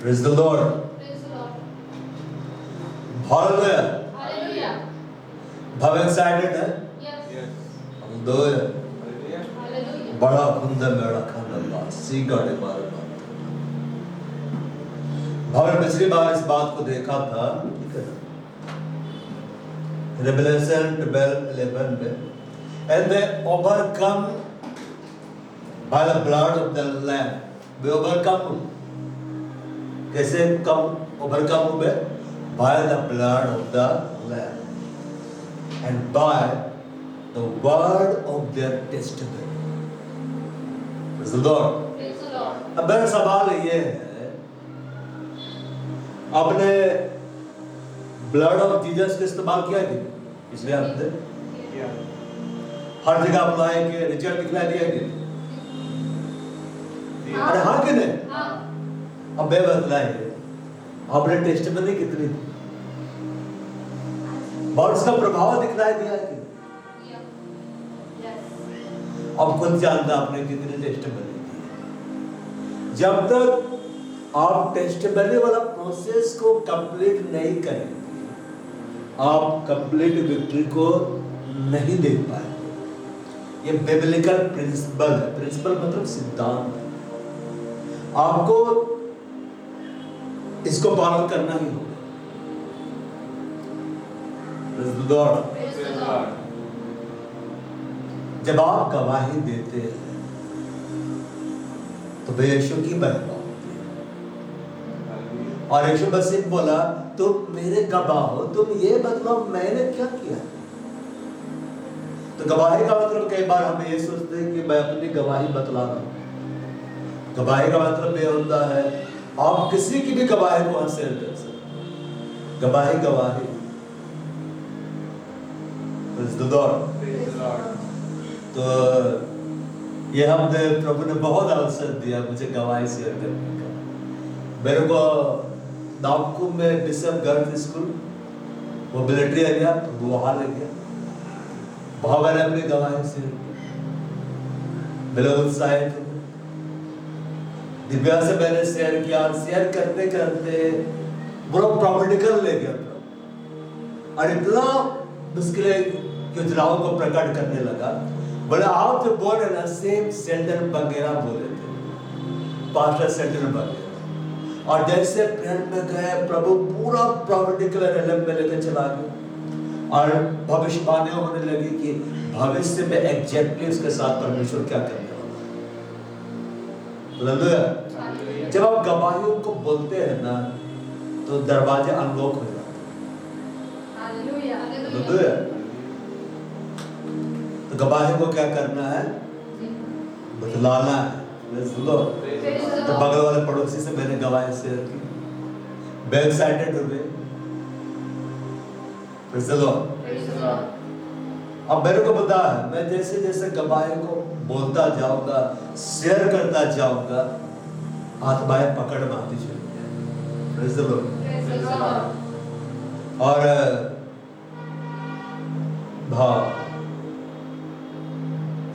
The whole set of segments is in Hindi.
Praise the Lord. Praise the Lord. Hallelujah. Hallelujah. How excited है? Yes. Hallelujah. Hallelujah. बड़ा खुंदा मेरा खाना सी गाड़े मारे बात। भाव पिछली बार इस बात को देखा था, ठीक है ना? Revelation 12:11 में, and they overcome by the blood of the Lamb. We overcome. कैसे कम overcome हुए? By the blood of the Lamb and by the word of their testimony. Praise the Lord. Praise the Lord. अब मेरा सवाल ये है, आपने ब्लड ऑफ जीसस का इस्तेमाल किया कि इसलिए आपने हर जगह अप्लाई किया, रिजल्ट दिखला दिया कि अरे हाँ कि नहीं? हाँ. अब मैं बतलाइए, आपने टेस्टिमनी कितनी दी और उसका प्रभाव दिखलाई दिया कि Yes. अब खुद जानता आपने कितनी टेस्टिमनी दी। जब तक आप टेस्टिमनी वाला प्रोसेस को कंप्लीट नहीं करेंगे, आप कंप्लीट विक्ट्री को नहीं देख पाएंगे। ये बिब्लिकल प्रिंसिपल है। प्रिंसिपल मतलब सिद्धांत है। आपको इसको पालन करना ही होगा। Praise the Lord. Praise the Lord. जब आप गवाही देते हैं तो वे यीशु की महिमा होती है। और यीशु मसीह बोला, तुम मेरे गवाह हो, तुम ये बतलाओ मैंने क्या किया। तो गवाही का मतलब कई बार हम ये सोचते हैं कि मैं अपनी गवाही बतला रहा हूं। गवाही का मतलब ये होता है आप किसी की भी गवाही को हासिल कर सकते। गवाही गवाही। Praise the Lord. तो ये हमने प्रभु ने बहुत अवसर दिया मुझे गवाही शेयर करने का। मेरे को नागपुर में बिशप गर्ल्स स्कूल, वो मिलिट्री एरिया, वो वहाँ ले गया। वहाँ मैंने अपनी गवाही शेयर की। मेरे उत्साहित हुए। दिव्या से मैंने शेयर किया और शेयर करते करते बड़ा प्रॉपर्टिकल ले गया और इतना मुश्किलें योजनाओं को प्रकट करने लगा। बोले आप जो बोल रहे ना, सेम सेंटर वगैरह बोले थे, पास्टर सेंटर वगैरह। और जैसे प्रेयर में गए, प्रभु पूरा प्रॉपर्टिकल एलम में लेकर चला गया और भविष्यवाणी होने लगी कि भविष्य में एग्जैक्टली उसके साथ परमेश्वर क्या करने वाला है। जब आप गवाहियों को बोलते हैं ना, तो दरवाजे अनलॉक हो जाते हैं। Hallelujah. तो गवाही को क्या करना है? बतलाना है। Praise the Lord. तो बगल वाले पड़ोसी से मैंने गवाही शेयर की, वे एक्साइटेड हुए। Praise the Lord. अब मेरे को पता है, मैं जैसे जैसे गवाही को बोलता जाऊंगा, शेयर करता जाऊंगा, आत्माएं पकड़ में आती चली जाएंगी। Praise the Lord. और भाव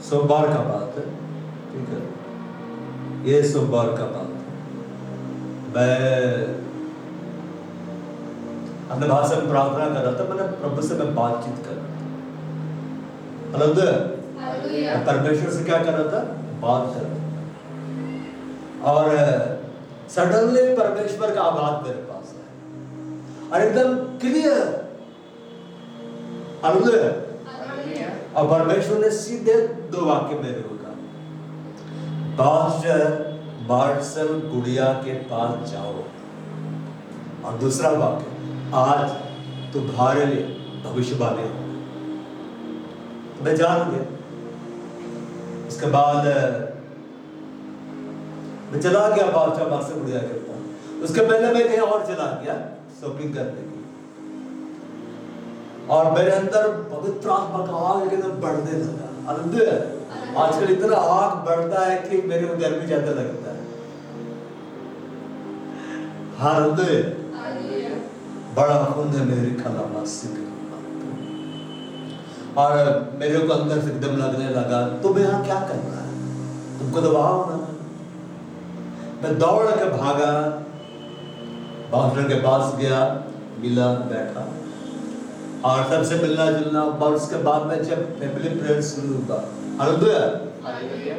सोमवार का बात है, ठीक है? ये सोमवार का बात है। मैं अपने भाषा में प्रार्थना कर रहा था, मैंने प्रभु से मैं बातचीत कर रहा था। Hallelujah. परमेश्वर से क्या कर रहा था? बात कर रहा था। और सडनली परमेश्वर का आवाज मेरे पास आया और एकदम क्लियर। हालेलुया। और परमेश्वर ने सीधे दो वाक्य मेरे को कहा, पास्टर मार्शल गुड़िया के पास जाओ। और दूसरा वाक्य, आज तुम्हारे लिए भविष्यवाणी हो। मैं जान गया। इसके बाद मैं चला गया पास्टर मार्शल गुड़िया के पास। उसके पहले मैं कहीं और चला गया शॉपिंग करने की, और मेरे अंदर पवित्र आत्मा का आग एकदम बढ़ने लगा। हालेलुया। आजकल इतना आग बढ़ता है कि मेरे को गर्मी ज्यादा लगता है। हालेलुया। बड़ा खून है मेरी खलामासी का। और मेरे को अंदर से एकदम लगने लगा, तुम यहाँ क्या कर रहा है? तुमको दबाओ ना। मैं दौड़ के भागा बाउंसर के पास गया, मिला, बैठा और सबसे मिलना जुलना। और उसके बाद में जब फैमिली प्रेयर शुरू हुआ, हालेलुया, हालेलुया,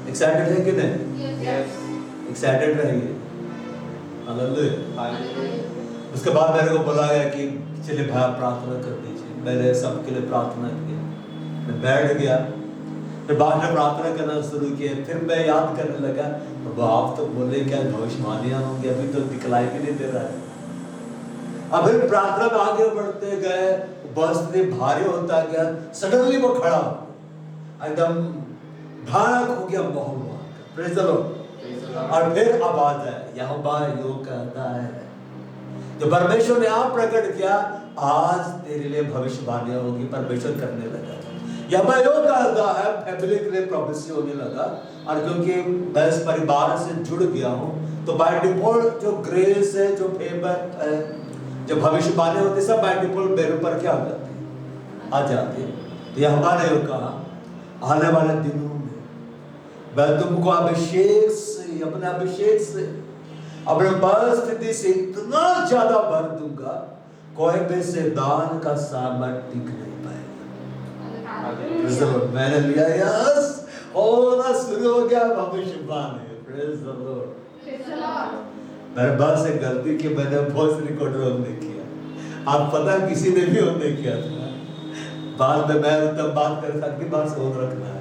एक्साइटेड है कि नहीं? यस, एक्साइटेड रहिए, हालेलुया। हालेलुया, उसके बाद मेरे को बोला गया कि चलिए भाई प्रार्थना कर दीजिए। मैंने सबके लिए प्रार्थना की, मैं बैठ गया, फिर बाद में प्रार्थना करना शुरू किया। फिर मैं याद करने लगा, प्रभु आप तो बोले क्या भविष्यवाणियां होंगी, अभी तो दिखलाई भी नहीं दे रहा है। अब फिर प्रार्थना में आगे बढ़ते गए, बस इतनी भारी होता गया, सडनली वो खड़ा एकदम भयानक हो गया माहौल वहां का। Praise the Lord. और फिर आवाज है, यहोवा योग कहता है, जो परमेश्वर ने आप प्रकट किया, आज तेरे लिए भविष्यवाणियां होगी। परमेश्वर करने लगा, यहोवा योग कहता है, फैमिली के लिए प्रोफेसी होने लगा। और क्योंकि मैं इस परिवार से जुड़ गया हूं, तो बाय डिफॉल्ट जो ग्रेस है, जो फेवर है, जो भविष्यवाणी होती है, सब बाय डिफॉल्ट मेरे ऊपर क्या हो जाती है, आ जाती है। तो यहोवा ने कहा, आने वाले दिनों में मैं तुमको अभिषेक से, अपने अभिषेक से, अपने परिस्थिति से इतना ज्यादा भर दूंगा, कोई भी से दान का सामर्थ टिक नहीं पाएगा। मैंने लिया, यस, होना शुरू हो गया भविष्यवाणी। Praise the Lord. मेरे बस एक गलती की, मैंने वॉइस रिकॉर्डर ऑन नहीं किया। आप पता किसी ने भी ऑन नहीं किया था। बाद में मैं तब बात कर सकती, बात से ऑन रखना है।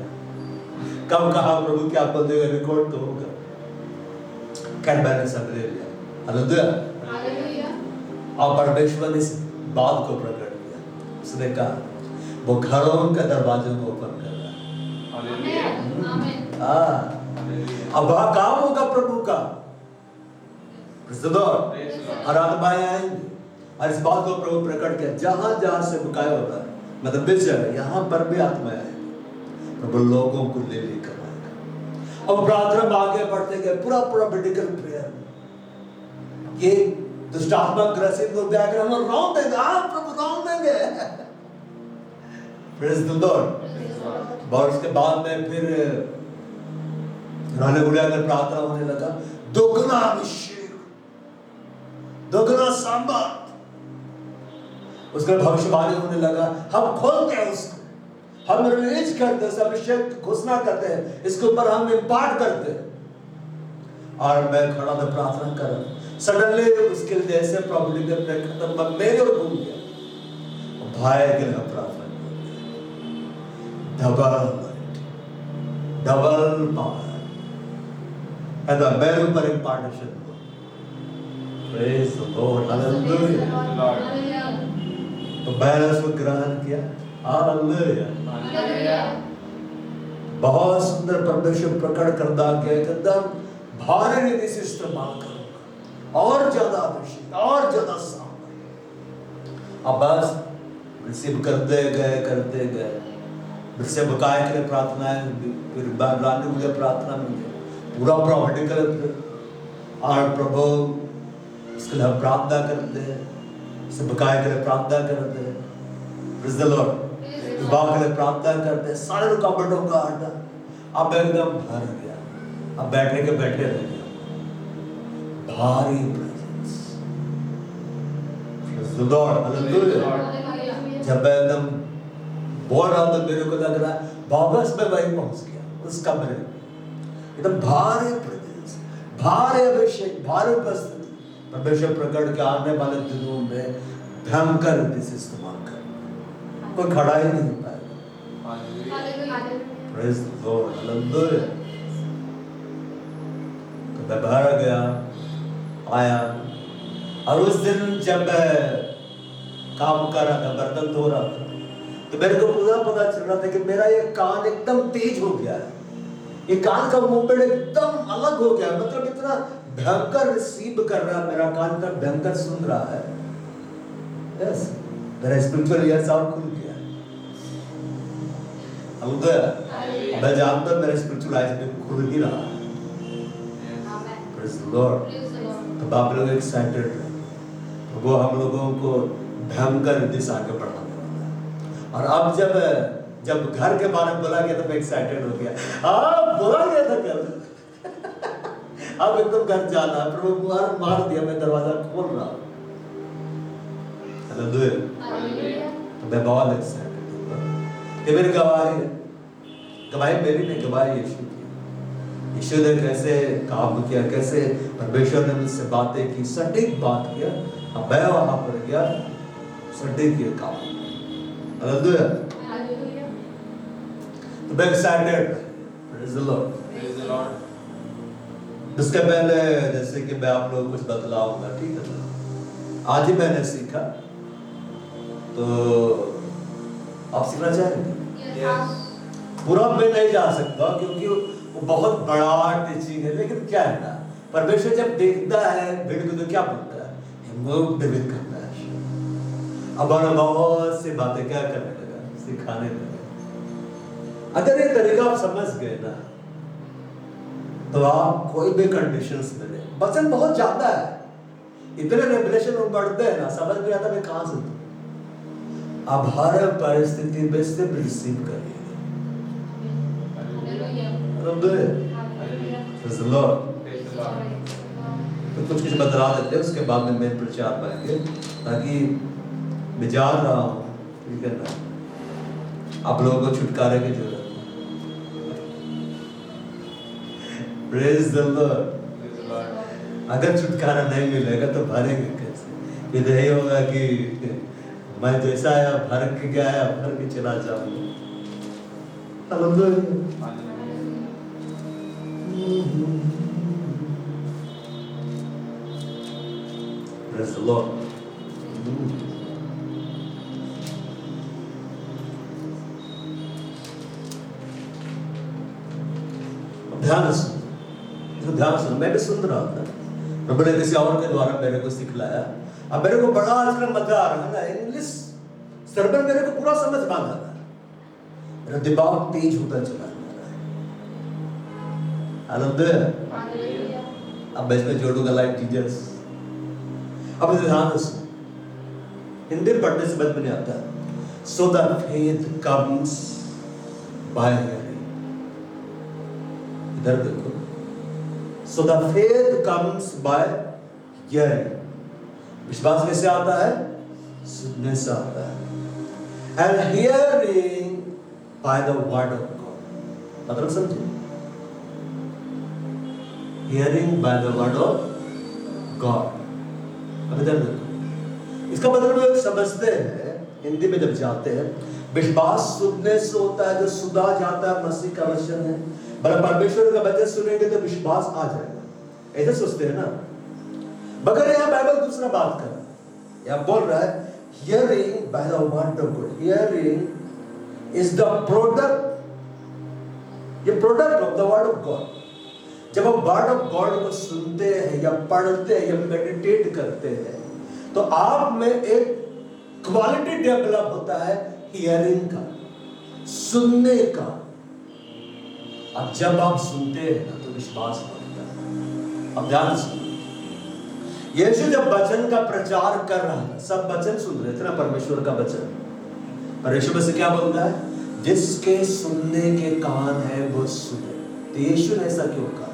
कब कहा प्रभु क्या बोलेगा, रिकॉर्ड तो होगा। खैर मैंने सब ले लिया, हालेलुया, हालेलुया। और परमेश्वर ने इस बात को प्रकट किया। उसने कहा वो घरों के दरवाजों को ओपन कर रहा है। हालेलुया, आमीन। अब वहां काम होगा प्रभु का, और आत्माएं आएंगी। और इस बात को प्रभु प्रकट किया, जहां जहां से बुकाया होगा, मतलब बीच जगह, यहाँ पर भी आत्माएं आएंगी। प्रभु लोगों को ले लेकर आएगा। अब प्रार्थना में आगे बढ़ते गए, पूरा मेडिकल प्रेयर, ये दुष्ट आत्मा ग्रसित लोग जाकर हम रौन देंगे, आप प्रभु रौन देंगे। Praise the Lord. और उसके बाद में फिर राने गुड़िया का प्रार्थना होने लगा, दोगुना अभिषेक, दोगुना सामर्थ। उसका भविष्यवाणी होने लगा, हम खोलते हैं उसको, हम रिलीज करते हैं, अभिषेक घोषणा करते हैं, इसके ऊपर हम इम्पार्ट करते हैं। और मैं खड़ा था प्रार्थना कर रहा, सडनली उसके जैसे प्रॉपर्टी के खत्म, मेरे और घूम गया। भाई के लिए प्रार्थना, डबल पावर है, मेरे ऊपर impartation. Praise the Lord, hallelujah. तो मैंने उसको ग्रहण किया, हालेलुया, हालेलुया। बहुत सुंदर परमेश्वर प्रकट करता गया, एकदम भारी रीति से इस्तेमाल करूंगा, और ज्यादा अभिषेक, और ज्यादा सामर्थ। अब बस रिसीव करते गए। इससे बकाया के लिए प्रार्थनाएं, फिर बाबलाने मुझे प्रार्थना मिली, पूरा प्रॉपर्टी कर, और प्रभु इसके लिए प्रार्थना करते हैं, इससे बकाया के लिए प्रार्थना करते हैं। Praise the Lord. विवाह के लिए प्रार्थना करते हैं, सारे रुकावटों का हटा। अब एकदम भर गया, अब बैठे के बैठे रह गया, भारी presence. Praise the Lord, hallelujah. जब मैं एकदम बोल रहा था, मेरे को लग रहा है वापस मैं वहीं पहुंच गया, उस कमरे में। एकदम भारी प्रेजेंस, भारी अभिषेक, भारी उपस्थिति। परमेश्वर प्रकट के आने वाले दिनों में भयंकर रीति से इस्तेमाल कर, कोई खड़ा ही नहीं पाएगा। Praise the Lord, hallelujah. तो मैं बाहर गया, आया, और उस दिन जब मैं काम कर रहा था, बर्तन धो रहा था, तो मेरे को पूरा पता चल रहा था कि मेरा ये कान एकदम तेज हो गया है, ये कान का मूवमेंट एकदम अलग हो गया, मतलब इतना भयंकर रिसीव कर रहा है, मेरा कान का भयंकर सुन रहा है। यस, मेरा स्पिरिचुअल ईयर्स और खुल गया। हालेलुया। मैं जानता हूं मेरा स्पिरिचुअल आइज में खुल ही रहा है। Praise the Lord. तो आप लोग एक्साइटेड रहे, तो वो हम लोगों को भयंकर दिशा आगे बढ़ाने वाला है। और अब जब घर के बारे में बोला गया तो मैं एक्साइटेड हो गया। बोला गया था कल अब एकदम घर जाना है, प्रभु मार दिया, मैं दरवाजा खोल रहा हूँ। हालेलुया। तो मैं बहुत एक्साइटेड हूँ कि मेरी गवाही है, गवाही मेरी नहीं, गवाही यीशु की। यीशु ने कैसे काम किया, कैसे परमेश्वर ने मुझसे बातें की, सटीक बात किया। अब मैं वहां पर गया, सटीक ये काम। हालेलुया। हालेलुया। तो मैं excited, praise the Lord. Praise the Lord. इसके पहले जैसे कि मैं आप लोगों को कुछ बतलाऊंगा, ठीक है ना? आज ही मैंने सीखा, तो आप सीखना चाहेंगे? यस। पूरा मैं नहीं जा सकता क्योंकि वो बहुत बड़ा टीचिंग है, लेकिन क्या है ना, परमेश्वर जब देखता है भीड़ को तो क्या बोलता है, मूव्ड विद कंपैशन। अब मैं बहुत सी बातें क्या करने लगा, सिखाने लगा। अगर ये तरीका आप समझ गए ना, तो आप कोई भी कंडीशंस में रहे, वचन बहुत ज्यादा है, इतने रेवलेशन बढ़ते हैं ना, समझ में आता मैं कहां से दूं। आप हर परिस्थिति में सिर्फ रिसीव करिए। Hallelujah. Hallelujah. Praise the Lord. Praise the Lord. तो कुछ बता देते हैं, उसके बाद में मेन प्रचार पाएंगे, ताकि मैं जा रहा हूँ, ठीक है ना, आप लोगों को छुटकारे की जरूरत है। Praise the Lord. अगर छुटकारा नहीं मिलेगा तो भरेंगे कैसे? ये नहीं होगा कि मैं जैसा आया भर के गया, भर के चला जाऊंगा। हालेलुया। Praise the Lord. ध्यान सुनो, ध्यान सुनो, मैं भी सुन रहा था। प्रभु ने किसी और के द्वारा मेरे को सिखलाया। अब मेरे को बड़ा आजकल मजा आ रहा है ना, इंग्लिश सर्वर मेरे को पूरा समझ में आ रहा है, मेरा दिमाग तेज होता चला जा रहा है। हालेलुया। अब मैं इसमें जोड़ूंगा लाइक टीचर्स। अब ध्यान सुनो, हिंदी पढ़ने से समझ में नहीं आता। So the faith comes by hearing. इधर देखो, so the faith comes by hearing. विश्वास कैसे आता है? सुनने से आता है। And hearing by the word of God. मतलब समझे? Hearing by the word of God. अब इधर देखो, इसका मतलब लोग समझते हैं, हिंदी में जब जाते हैं, विश्वास सुनने से होता है, जो सुना जाता है मसीह का वचन है। मतलब परमेश्वर का वचन सुनेंगे तो विश्वास आ जाएगा, ऐसे सोचते हैं ना। मगर यहाँ बाइबल दूसरा बात कर रहा है, यहाँ बोल रहा है hearing by the word of God. Hearing is the product, ये product of the word of God. जब हम वर्ड ऑफ गॉड को सुनते हैं या पढ़ते हैं या मेडिटेट करते हैं, तो आप में एक क्वालिटी डेवलप होता है हियरिंग का, सुनने का। अब जब आप सुनते हैं ना तो विश्वास बढ़ता है। अब ध्यान सुनो, यीशु जब वचन का प्रचार कर रहा था, सब वचन सुन रहे थे ना, परमेश्वर का वचन। परमेश्वर में से क्या बोलता है? जिसके सुनने के कान है वो सुने। तो यीशु ने ऐसा क्यों कहा?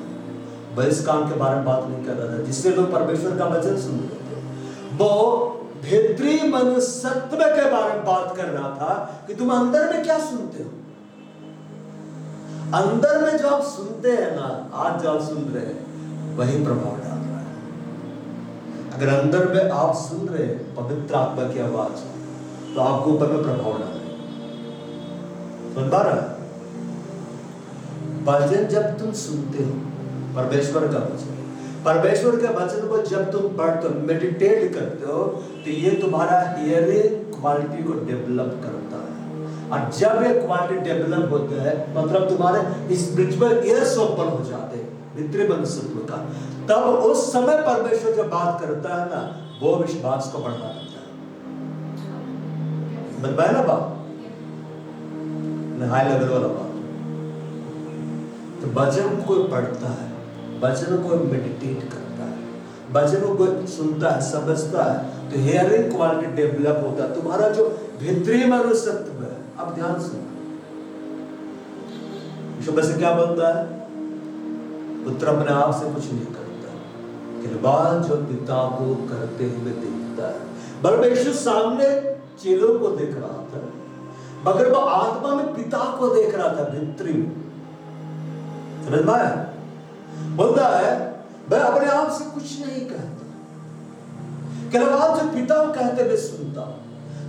वह इस काम के बारे में बात नहीं कर रहा था जिससे लोग परमेश्वर का वचन सुन रहे थे, वो भीतरी मनुष्यत्व के बारे में बात कर रहा था कि तुम अंदर में क्या सुनते हो। अंदर में जो आप सुनते हैं ना, आज जो आप सुन रहे हैं वही प्रभाव डाल रहा है। अगर अंदर में आप सुन रहे हैं पवित्र आत्मा की आवाज, तो आपको ऊपर में प्रभाव डालेगा। सुन पा रहा है? वचन जब तुम सुनते हो, परमेश्वर का वचन, परमेश्वर के वचन को जब तुम पढ़ते हो, मेडिटेट करते हो, तो ये तुम्हारा हियरिंग क्वालिटी को डेवलप करता है। और जब ये क्वालिटी डेवलप होता है, मतलब तुम्हारे स्पिरिचुअल ईयर्स ओपन हो जाते हैं भीतरी मनुष्यत्व का, तब उस समय परमेश्वर जब बात करता है ना, वो विश्वास को बढ़ा देता है। बताया ना बात, हाई लेवल वाला बात। तो वचन को पढ़ता है, वचन को मेडिटेट करता है, वचनों को सुनता है, समझता है, तो हियरिंग क्वालिटी डेवलप होता है, तुम्हारा जो भीतरी मनुष्यत्व है। अब ध्यान सुनो, यीशु से क्या बोलता है? पुत्र अपने आप से कुछ नहीं करता, केवल जो पिता को करते हुए देखता है। परमेश्वर सामने चेलों को देख रहा था, मगर वो आत्मा में पिता को देख रहा था, भित्री में। समझ में आया? बोलता है मैं अपने आप से कुछ नहीं कहता, केवल जो पिता कहते हुए सुनता।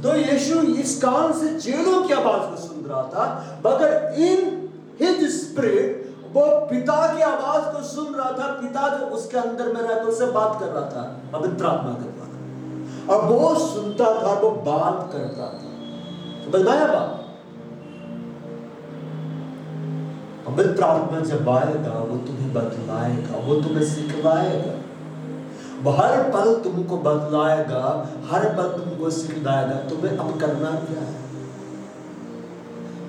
तो यीशु इस कान से चेलों की आवाज को सुन रहा था, मगर इन हिज स्पिरिट वो पिता की आवाज को सुन रहा था। पिता जो उसके अंदर में रहकर उससे बात कर रहा था, पवित्र आत्मा के द्वारा, और वो सुनता था, वो बात करता था। समझ में आया बात? पवित्र आत्मा जब आएगा वो तुम्हें बतलाएगा, वो तुम्हें सिखलाएगा, वो हर पल तुमको बतलाएगा, हर पल तुमको सिखलाएगा तुम्हें अब करना क्या है।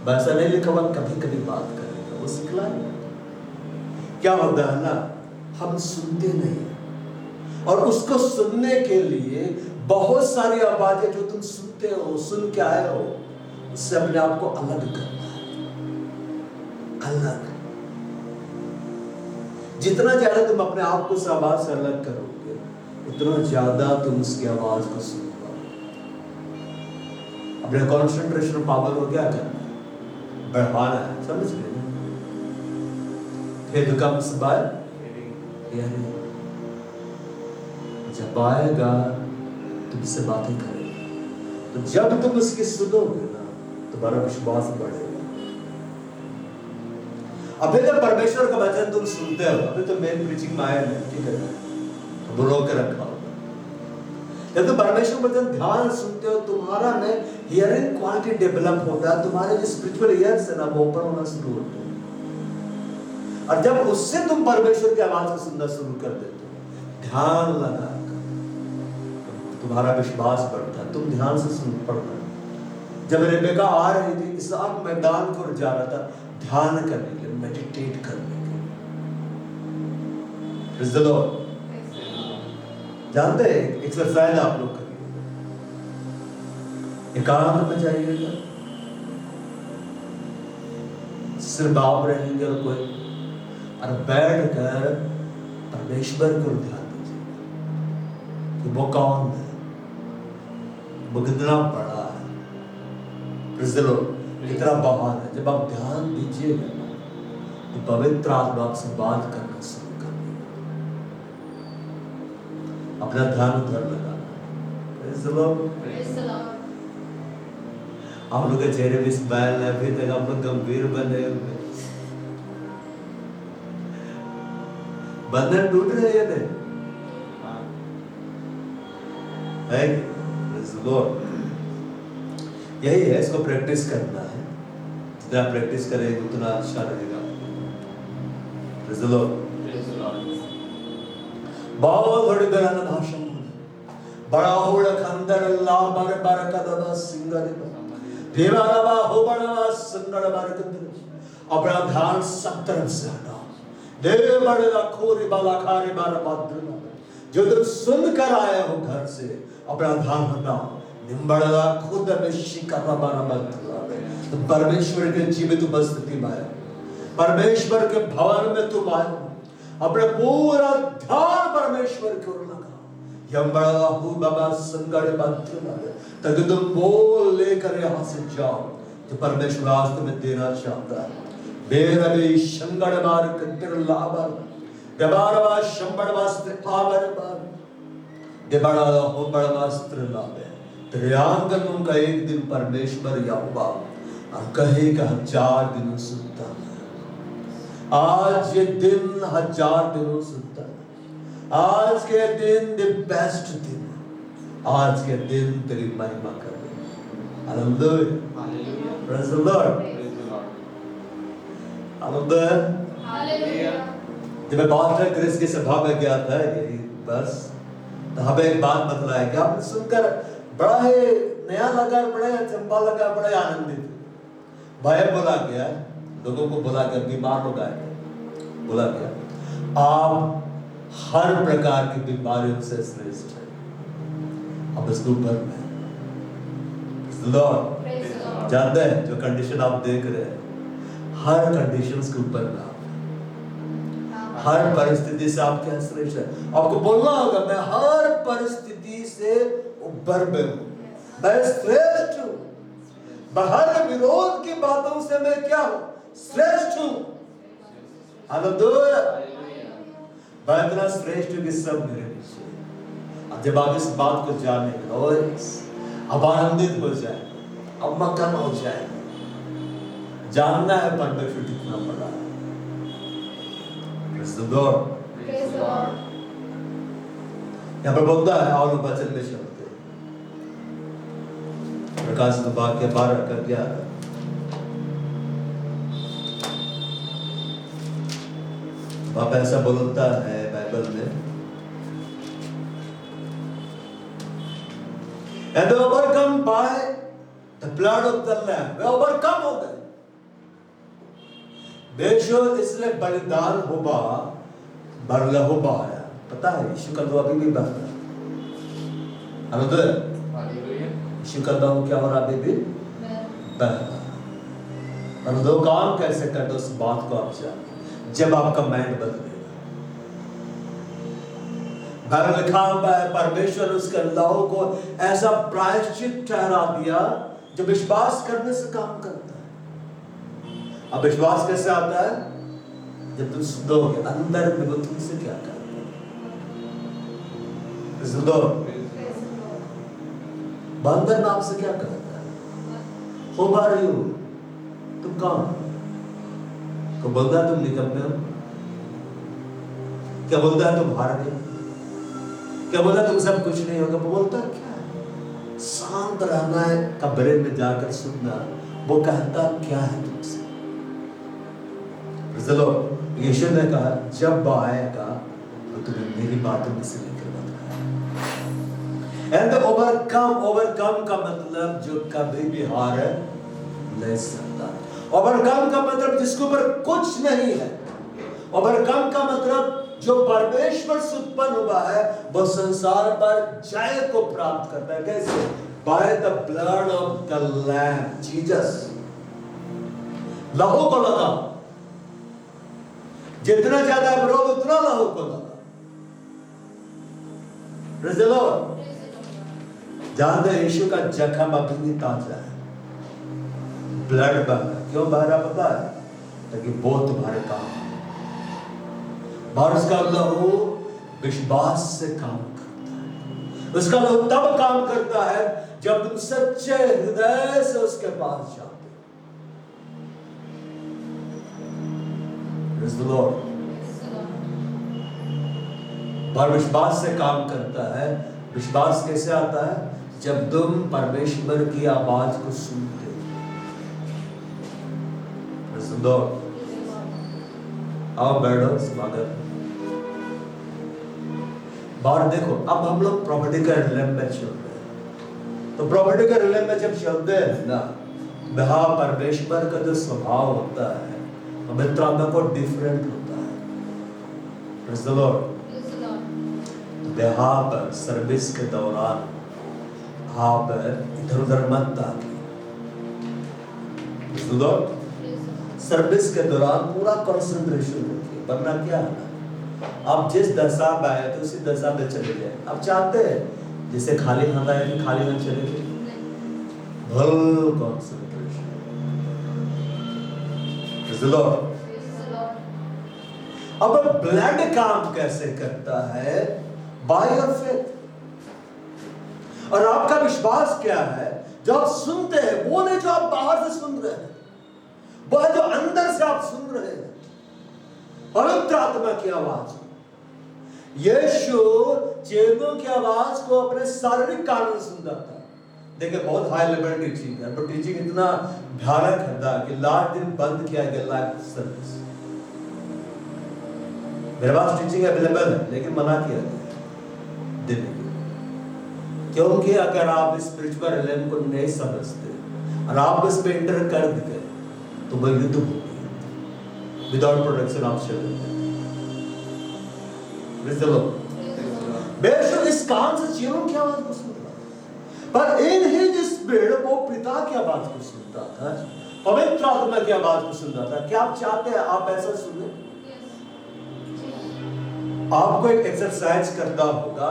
वैसा नहीं लिखा हुआ कभी कभी बात करेगा, वो सिखलाएगा। क्या होता है ना, हम सुनते नहीं, और उसको सुनने के लिए बहुत सारी आवाजें जो तुम सुनते हो, सुन के आए हो, उससे अपने आप को अलग करना है। अलग, जितना ज्यादा तुम अपने आप को उस आवाज से अलग करोगे, उतना ज्यादा तुम उसकी आवाज को सुन पाओगे। अपने कॉन्सेंट्रेशन पावर को क्या करना है? बढ़ाना है। समझ गए? It becomes by hearing. जब आएगा तुमसे बातें करेगा, तो जब तुम उसकी सुनोगे ना, तुम्हारा विश्वास बढ़ेगा। अभी जब परमेश्वर का वचन तुम सुनते हो, अभी तो मेन प्रीचिंग में आया नहीं, ठीक है, तो बुरो के रखा होगा। जब तुम परमेश्वर का वचन ध्यान सुनते हो, तुम्हारा में हियरिंग क्वालिटी डेवलप होता है, तुम्हारे जो स्पिरिचुअल ईयर्स है ना, वो ओपन होना शुरू होते हैं। और जब उससे तुम परमेश्वर की आवाज को सुनना शुरू कर देते हो, ध्यान लगाकर, तुम्हारा विश्वास बढ़ता है, तुम ध्यान से सुन पड़ता है। जब रेबेका आ रही थी, इसहाक मैदान को जा रहा था ध्यान करने के लिए, मेडिटेट करने के लिए। Praise the Lord। जानते हैं एक्सरसाइज आप लोग करिए, एकांत में जाइएगा, सिर्फ आप रहेंगे और कोई, और बैठ कर परमेश्वर को ध्यान दीजिए कि वो कौन है, वो कितना बड़ा है, कितना महान है। जब आप ध्यान दीजिएगा तो पवित्र आत्मा आपसे बात करना शुरू कर देगा। अपना ध्यान उधर लगाना। आप लोग के चेहरे भी स्माइल है, अभी तक आप लोग गंभीर बने हुए, बंधन टूट रहे हैं नहीं? यही है, इसको प्रैक्टिस करना है। जितना प्रैक्टिस करेंगे उतना अच्छा रहेगा। बहुत बड़ी गरन भाषा, बड़ा होड़ खंदर अल्लाह बर बर कदवा सिंगर देवा रवा हो बड़ा सुंदर बर कदर। अपना ध्यान सब तरफ से हटाओ। देव बड़े खोरी बाला खारी बार पात्र, जो तुम सुन कर आए हो घर से, अपना ध्यान हटाओ। निम्बड़ा खुद में शिकर बारा मत, तो परमेश्वर के जीवित उपस्थिति में आए, परमेश्वर के भवन में तुम आए, अपने पूरा ध्यान परमेश्वर की ओर लगाओ। यम्बड़ा हु बाबा संगड़ मंत्र, ताकि तुम बोल लेकर यहाँ से जाओ जो परमेश्वर आज तुम्हें देना चाहता है। बेरबे शंगड़ मार कंटर लाबर, देबारवा शंबड़ वास्त्र आवर बार, देबड़ा हो बड़ा वास्त्र लावे। तेरे आंगनों का एक दिन परमेश्वर यहोवा और कहेगा 1000 दिनों सुनता है। आज ये दिन 1000 दिनों सुनता है। आज के दिन द बेस्ट दिन, आज के दिन तेरी महिमा करे। Hallelujah, praise the Lord, hallelujah. जब मैं पास्टर क्रिस की सभा में गया था, यही बस, तो हमें एक बात बतलाया कि आपने सुनकर बड़ा ही नया लगा, बड़ा चंपा लगा, बड़े आनंदित। भाई बोला गया, लोगों को बोला गया, बीमार लोग आए, बोला गया आप हर प्रकार की बीमारियों से श्रेष्ठ है, अब इसके ऊपर में लॉर्ड जानते हैं जो कंडीशन आप देख रहे हैं, हर कंडीशंस के ऊपर में आप, हर परिस्थिति से आप क्या श्रेष्ठ है। आपको बोलना होगा मैं हर परिस्थिति से उबर में हूं, मैं श्रेष्ठ हूं। हर विरोध की बातों से मैं क्या हूं, श्रेष्ठ हूं। हालेलुया। मैं इतना श्रेष्ठ हूं कि सब मेरे पीछे। अब जब आप इस बात को जानेंगे, अब आनंदित हो जाए, अब मक्खन हो जाए। जानना है परमेश्वर कितना बड़ा है। Praise the Lord. Praise the Lord. यहाँ पर बोलता है और वचन में शब्द प्रकाश का वाक्य 12 का 11। बाप ऐसा बोलता है बाइबल में, and they overcome by the blood of the Lamb. Way overcome हो गए। बेशुद्ध इसलिए बलिदान होगा, बरला हो पाया। पता है यीशु का दो अभी भी बह रहा है। हालेलुया। यीशु का दो क्या हो रहा अभी भी बह रहा है। और दो काम कैसे करते उस बात को आप जान, जब आपका माइंड बदलेगा। बाइबल लिखा हुआ है परमेश्वर उसके लहू को ऐसा प्रायश्चित ठहरा दिया जो विश्वास करने से काम करता है। अब विश्वास कैसे आता है? जब तुम शुद्ध हो गए अंदर में, वो तुमसे क्या करता है? शुद्ध हो अंदर में आपसे क्या करता है? हो पा रही हो तुम कौन? को बोलता है तुम निकम्मे हो? क्या बोलता है तुम हार गए? क्या बोलता है तुम सब कुछ नहीं होगा? वो बोलता है क्या है? शांत रहना है, कब्रे में जाकर सुनना। वो कहता क्या है तुमसे? चलो यीशु ने कहा जब आएगा तो तुम्हें मेरी बातों में से लेकर बताएगा। एंड ओवरकम का मतलब जो कभी भी हार नहीं सकता। ओवरकम का मतलब जिसके ऊपर कुछ नहीं है। ओवरकम का मतलब जो परमेश्वर से उत्पन्न हुआ है वो संसार पर जय को प्राप्त करता है। कैसे? By the blood of the lamb Jesus. लहू को लगा, जितना ज्यादा विरोध उतना लहू को लगा। Praise the Lord. जानते हैं यीशु का जख्म अभी भी ताजा है, ब्लड बह रहा है। क्यों बह रहा पता है? ताकि वो तुम्हारे काम और उसका लहू विश्वास से काम करता है। उसका लहू तब काम करता है जब तुम सच्चे हृदय से उसके पास जाते हो। Praise the Lord. पर विश्वास से काम करता है। विश्वास कैसे आता है? जब तुम परमेश्वर की आवाज को सुनते हो। Praise the Lord. आओ बैठो स्वागत। बाहर देखो, अब हम लोग प्रॉपर्टिकल रिलेम में चल रहे हैं। तो प्रॉपर्टिकल रिलेम में जब चलते हैं ना, वहाँ परमेश्वर का जो स्वभाव होता है पवित्र आत्मा को डिफरेंट होता है। Praise the Lord. वहाँ पर सर्विस के दौरान आप इधर उधर मत ताकिए। Praise the Lord. सर्विस के दौरान पूरा कंसंट्रेशन रखिए, वरना क्या है आप जिस दशा में आए थे उसी दशा में चले गए। आप चाहते हैं जैसे खाली हाथ आए थे खाली हाथ चले गए? Full concentration. Praise the Lord. अब ब्लड काम कैसे करता है? By your faith. और आपका विश्वास क्या है? जो आप सुनते हैं वो नहीं जो आप बाहर से सुन रहे हैं, वो है जो अंदर से आप सुन रहे हैं। पवित्र आत्मा की आवाज। यीशु चेलों की आवाज को अपने शारीरिक कान में सुनता था। देखिए बहुत हाई लेवल टीचिंग है, तो टीचिंग इतना भयानक था कि लास्ट दिन बंद किया गया लाइव सर्विस। मेरे पास टीचिंग अवेलेबल है लेकिन मना किया गया देने के, क्योंकि अगर आप स्पिरिचुअल रिलेम को नहीं समझते और आप इस पे इंटर कर गए तो वह युद्ध होगी विदाउट प्रोटेक्शन ऑफ शिल्ड। बेशक इस कान से चीरों की आवाज को सुनता, पर इन ही स्पिरिट वो पिता की आवाज को सुनता था, पवित्र आत्मा की आवाज को सुनता था। क्या आप चाहते हैं आप ऐसा सुने? आपको एक एक्सरसाइज करना होगा,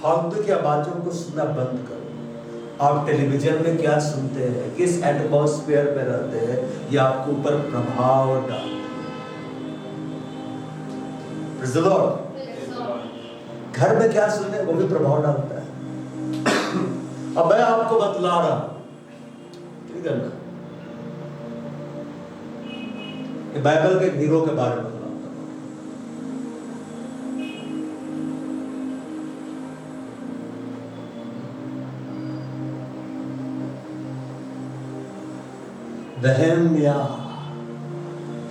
फालतू की आवाजों को सुनना बंद करो। आप टेलीविजन में क्या सुनते हैं, किस एटमॉस्फेयर में रहते हैं, ये आपके ऊपर प्रभाव डालता है। Praise the Lord। Praise the Lord। घर में क्या सुनते हैं वो भी प्रभाव डालता है। अब मैं आपको बतला रहा हूं, ठीक है ना, ये बाइबल के हीरो के बारे में बतलाता हूं। नहम्याह,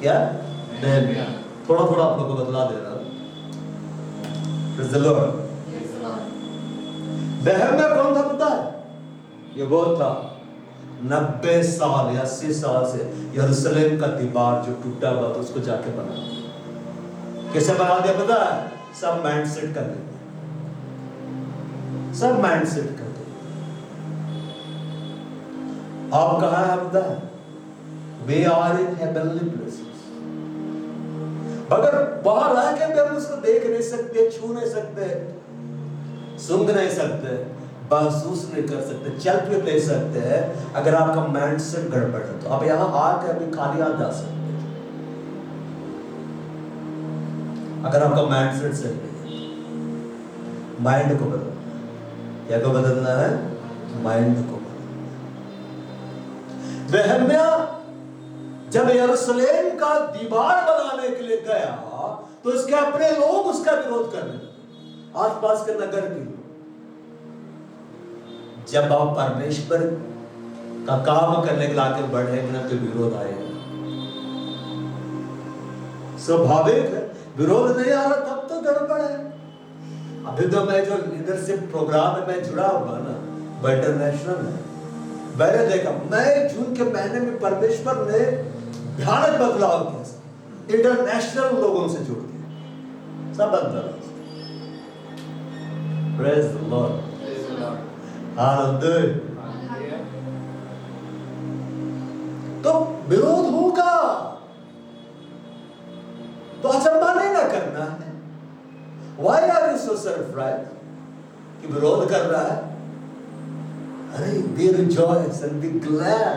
क्या नहम्याह, थोड़ा थोड़ा आप लोगों को बतला दे रहा हूं। Praise the Lord। Praise the Lord। नहम्याह कौन था पता है? ये वो था 90 साल या 80 साल से यरूशलेम का दीवार जो टूटा हुआ था उसको जाके बना दिया। कैसे बना दिया पता है? सब माइंड सेट कर दिया, सब माइंड सेट कर दिया। आप कहाँ है पता है? We are in heavenly places। मगर बाहर आके हम उसको देख नहीं सकते, छू नहीं सकते, सूंघ नहीं सकते, महसूस नहीं कर सकते, चल भी नहीं सकते हैं। अगर आपका माइंड सेट गड़बड़ है तो आप यहाँ आके अभी खाली आ जा सकते हैं। अगर आपका माइंड सेट सही है, माइंड को बदलना है। क्या को बदलना है? माइंड को बदलना। नहम्याह जब यरूशलेम का दीवार बनाने के लिए गया तो उसके अपने लोग उसका विरोध करने लगे, आसपास के नगर के लोग। जब आप परमेश्वर का काम करने के लिए आगे बढ़ेंगे ना तो विरोध आएगा, स्वाभाविक है। विरोध नहीं आ रहा तब तो गड़बड़ है। अभी तो मैं जो लीडरशिप प्रोग्राम में मैं जुड़ा हुआ ना, वो इंटरनेशनल है। मैंने देखा, मैं जून के महीने में परमेश्वर ने भयानक बदलाव किया, इंटरनेशनल लोगों से जुड़ गए, सब बदला। Praise the Lord। Praise the Lord। Hallelujah. तो विरोध होगा तो अचंभा नहीं ना करना है। Why are you so surprised कि विरोध कर रहा है? अरे be rejoice and be glad,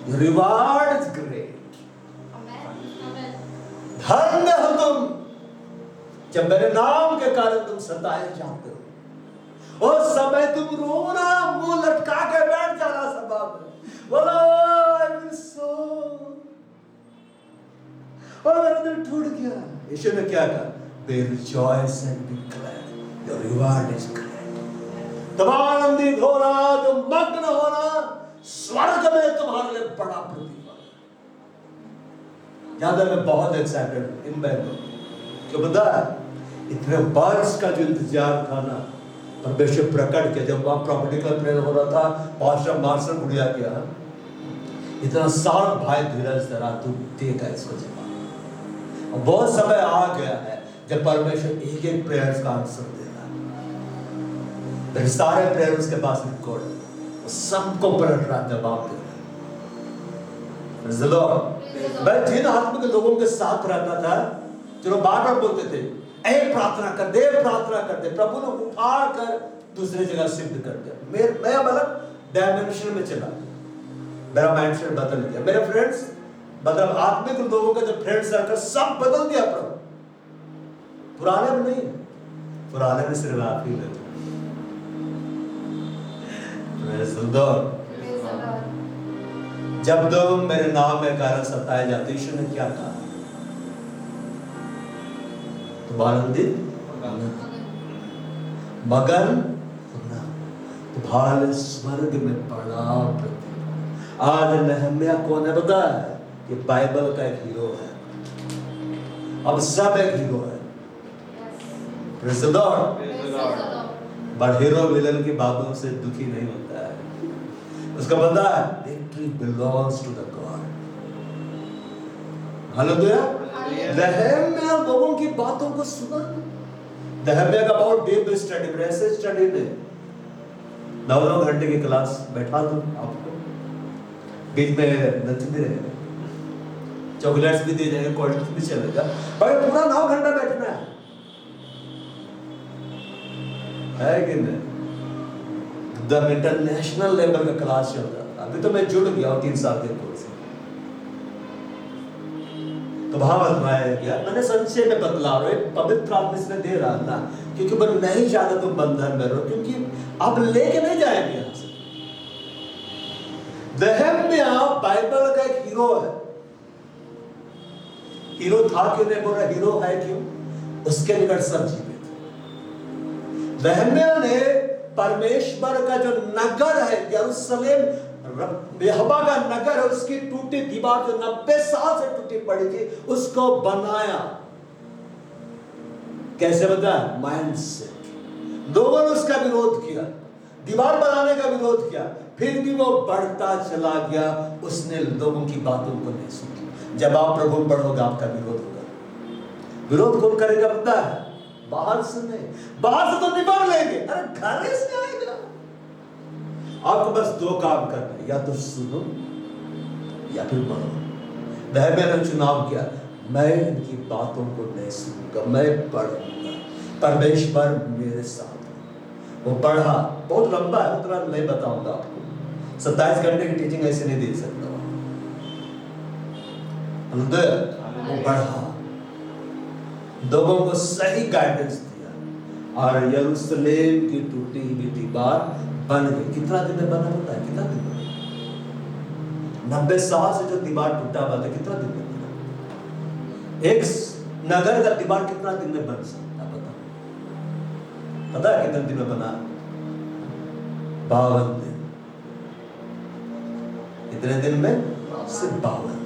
your reward is great। Amen। Amen। धन्य हो तुम जब मेरे नाम के कारण तुम सताए जाते हो। उस समय तुम रोना, मुंह लटका के बैठ जाना सभा में, बोलो I will sow। और मेरा दिल टूट गया। यीशु ने क्या कहा? Be rejoice and be glad, your reward is great। तुम आनंदित होना, तुम मग्न होना, स्वर्ग में तुम्हारे लिए बड़ा प्रतिफल। याद है, मैं बहुत एक्साइटेड इन बैठो क्यों पता है? इतने वर्ष का जो इंतजार था ना, परमेश्वर प्रकट किया। जब वहां प्रॉपर्टी का प्रेयर हो रहा था, पास्टर मार्शल गुड़िया किया, इतना साल भाई धीरज धरा, तू देगा इसको जवाब। बहुत समय आ गया है जब परमेश्वर एक एक प्रेयर्स का आंसर देगा। मेरे सारे प्रेयर उसके पास रिकॉर्ड है, वो सबको पलट रहा, जवाब दे रहा। मैं जिन आत्मा के लोगों के साथ रहता था, जो बार बार बोलते थे ऐ प्रार्थना कर दे, प्रार्थना कर दे, प्रभु ने उठा कर दूसरी जगह सिद्ध कर दिया। मैं मतलब डायमेंशन में चला, मेरा माइंडसेट बदल गया। मेरे फ्रेंड्स, मतलब आत्मिक लोगों का जो फ्रेंड सर्कल सब बदल दिया प्रभु। पुराने में नहीं, पुराने में सिर्फ आप ही लोग। Praise the Lord। जब तुम मेरे नाम में कारण सताए जाते, यीशु ने क्या कहा? तुम आनंदित मगन होना, तुम्हारे स्वर्ग में बड़ा प्रतिफल। आज नहम्याह कौन है पता है? कि बाइबल का एक हीरो है। अब सब एक हीरो है। Praise the Lord। But hero villain की बातों से दुखी नहीं होता है। उसका पता है victory belongs to the God. Hallelujah. Nehemiah लोगों की बातों को सुना। नहम्याह का बहुत डीप स्टडी, ऐसे स्टडी में 9 घंटे की क्लास बैठा दूं आपको, बीच में लंच भी रहेगा, चॉकलेट्स भी दिए जाएंगे, कोल्ड ड्रिंक्स भी चलेगा, भाई पूरा 9 घंटा बैठना है। है कि नहीं? एकदम इंटरनेशनल लेवल का क्लास चल रहा था। अभी तो मैं जुड़ गया हूँ 3 साल के कोर्स में। तो वहां बताया गया, मैंने संक्षेप में बतला रहा हूँ, पवित्र आत्मा इसमें दे रहा था क्योंकि मैं नहीं चाहता तुम बंधन में रहो, क्योंकि आप लेके नहीं जाएंगे यहाँ से। नहम्याह बाइबल का एक हीरो है। हीरो था क्यों नहीं बोल रहा, हीरो है क्यों? उसके निकट सब जीवित थे। नहम्याह ने परमेश्वर का जो नगर है यरूशलेम, यहोवा का नगर है, उसकी टूटी दीवार जो 90 साल से टूटी पड़ी थी, उसको बनाया। कैसे बताया? माइंड से। लोगों ने उसका विरोध किया, दीवार बनाने का विरोध किया, फिर भी वो बढ़ता चला गया। उसने लोगों की बातों को नहीं सुनी। जब आप प्रभु बढ़ोगे आपका विरोध होगा। विरोध कौन करेगा पता है? बाहर से नहीं, बाहर से तो निपट लेंगे, अरे घर से आएगा। आपको बस 2 काम करना है, या तो सुनो या फिर बढ़ो। नहम्याह ने चुनाव किया, मैं इनकी बातों को नहीं सुनूंगा, मैं पढ़ूंगा, परमेश्वर मेरे साथ है। वो पढ़ा, बहुत लंबा है, उतना नहीं बताऊंगा आपको। 27 घंटे की टीचिंग ऐसे नहीं दे सकता। वो पढ़ा, लोगों को सही गाइडेंस दिया और यरूशलेम की टूटी हुई दीवार बन गई। कितना दिन में बना होता है? कितना दिन में? 90 साल से जो दीवार टूटा हुआ था, कितना दिन में बना? एक नगर का दीवार कितना दिन में बन सकता है? पता है कितने दिन में बना? 52 दिन। कितने दिन में? सिर्फ 52 दिन।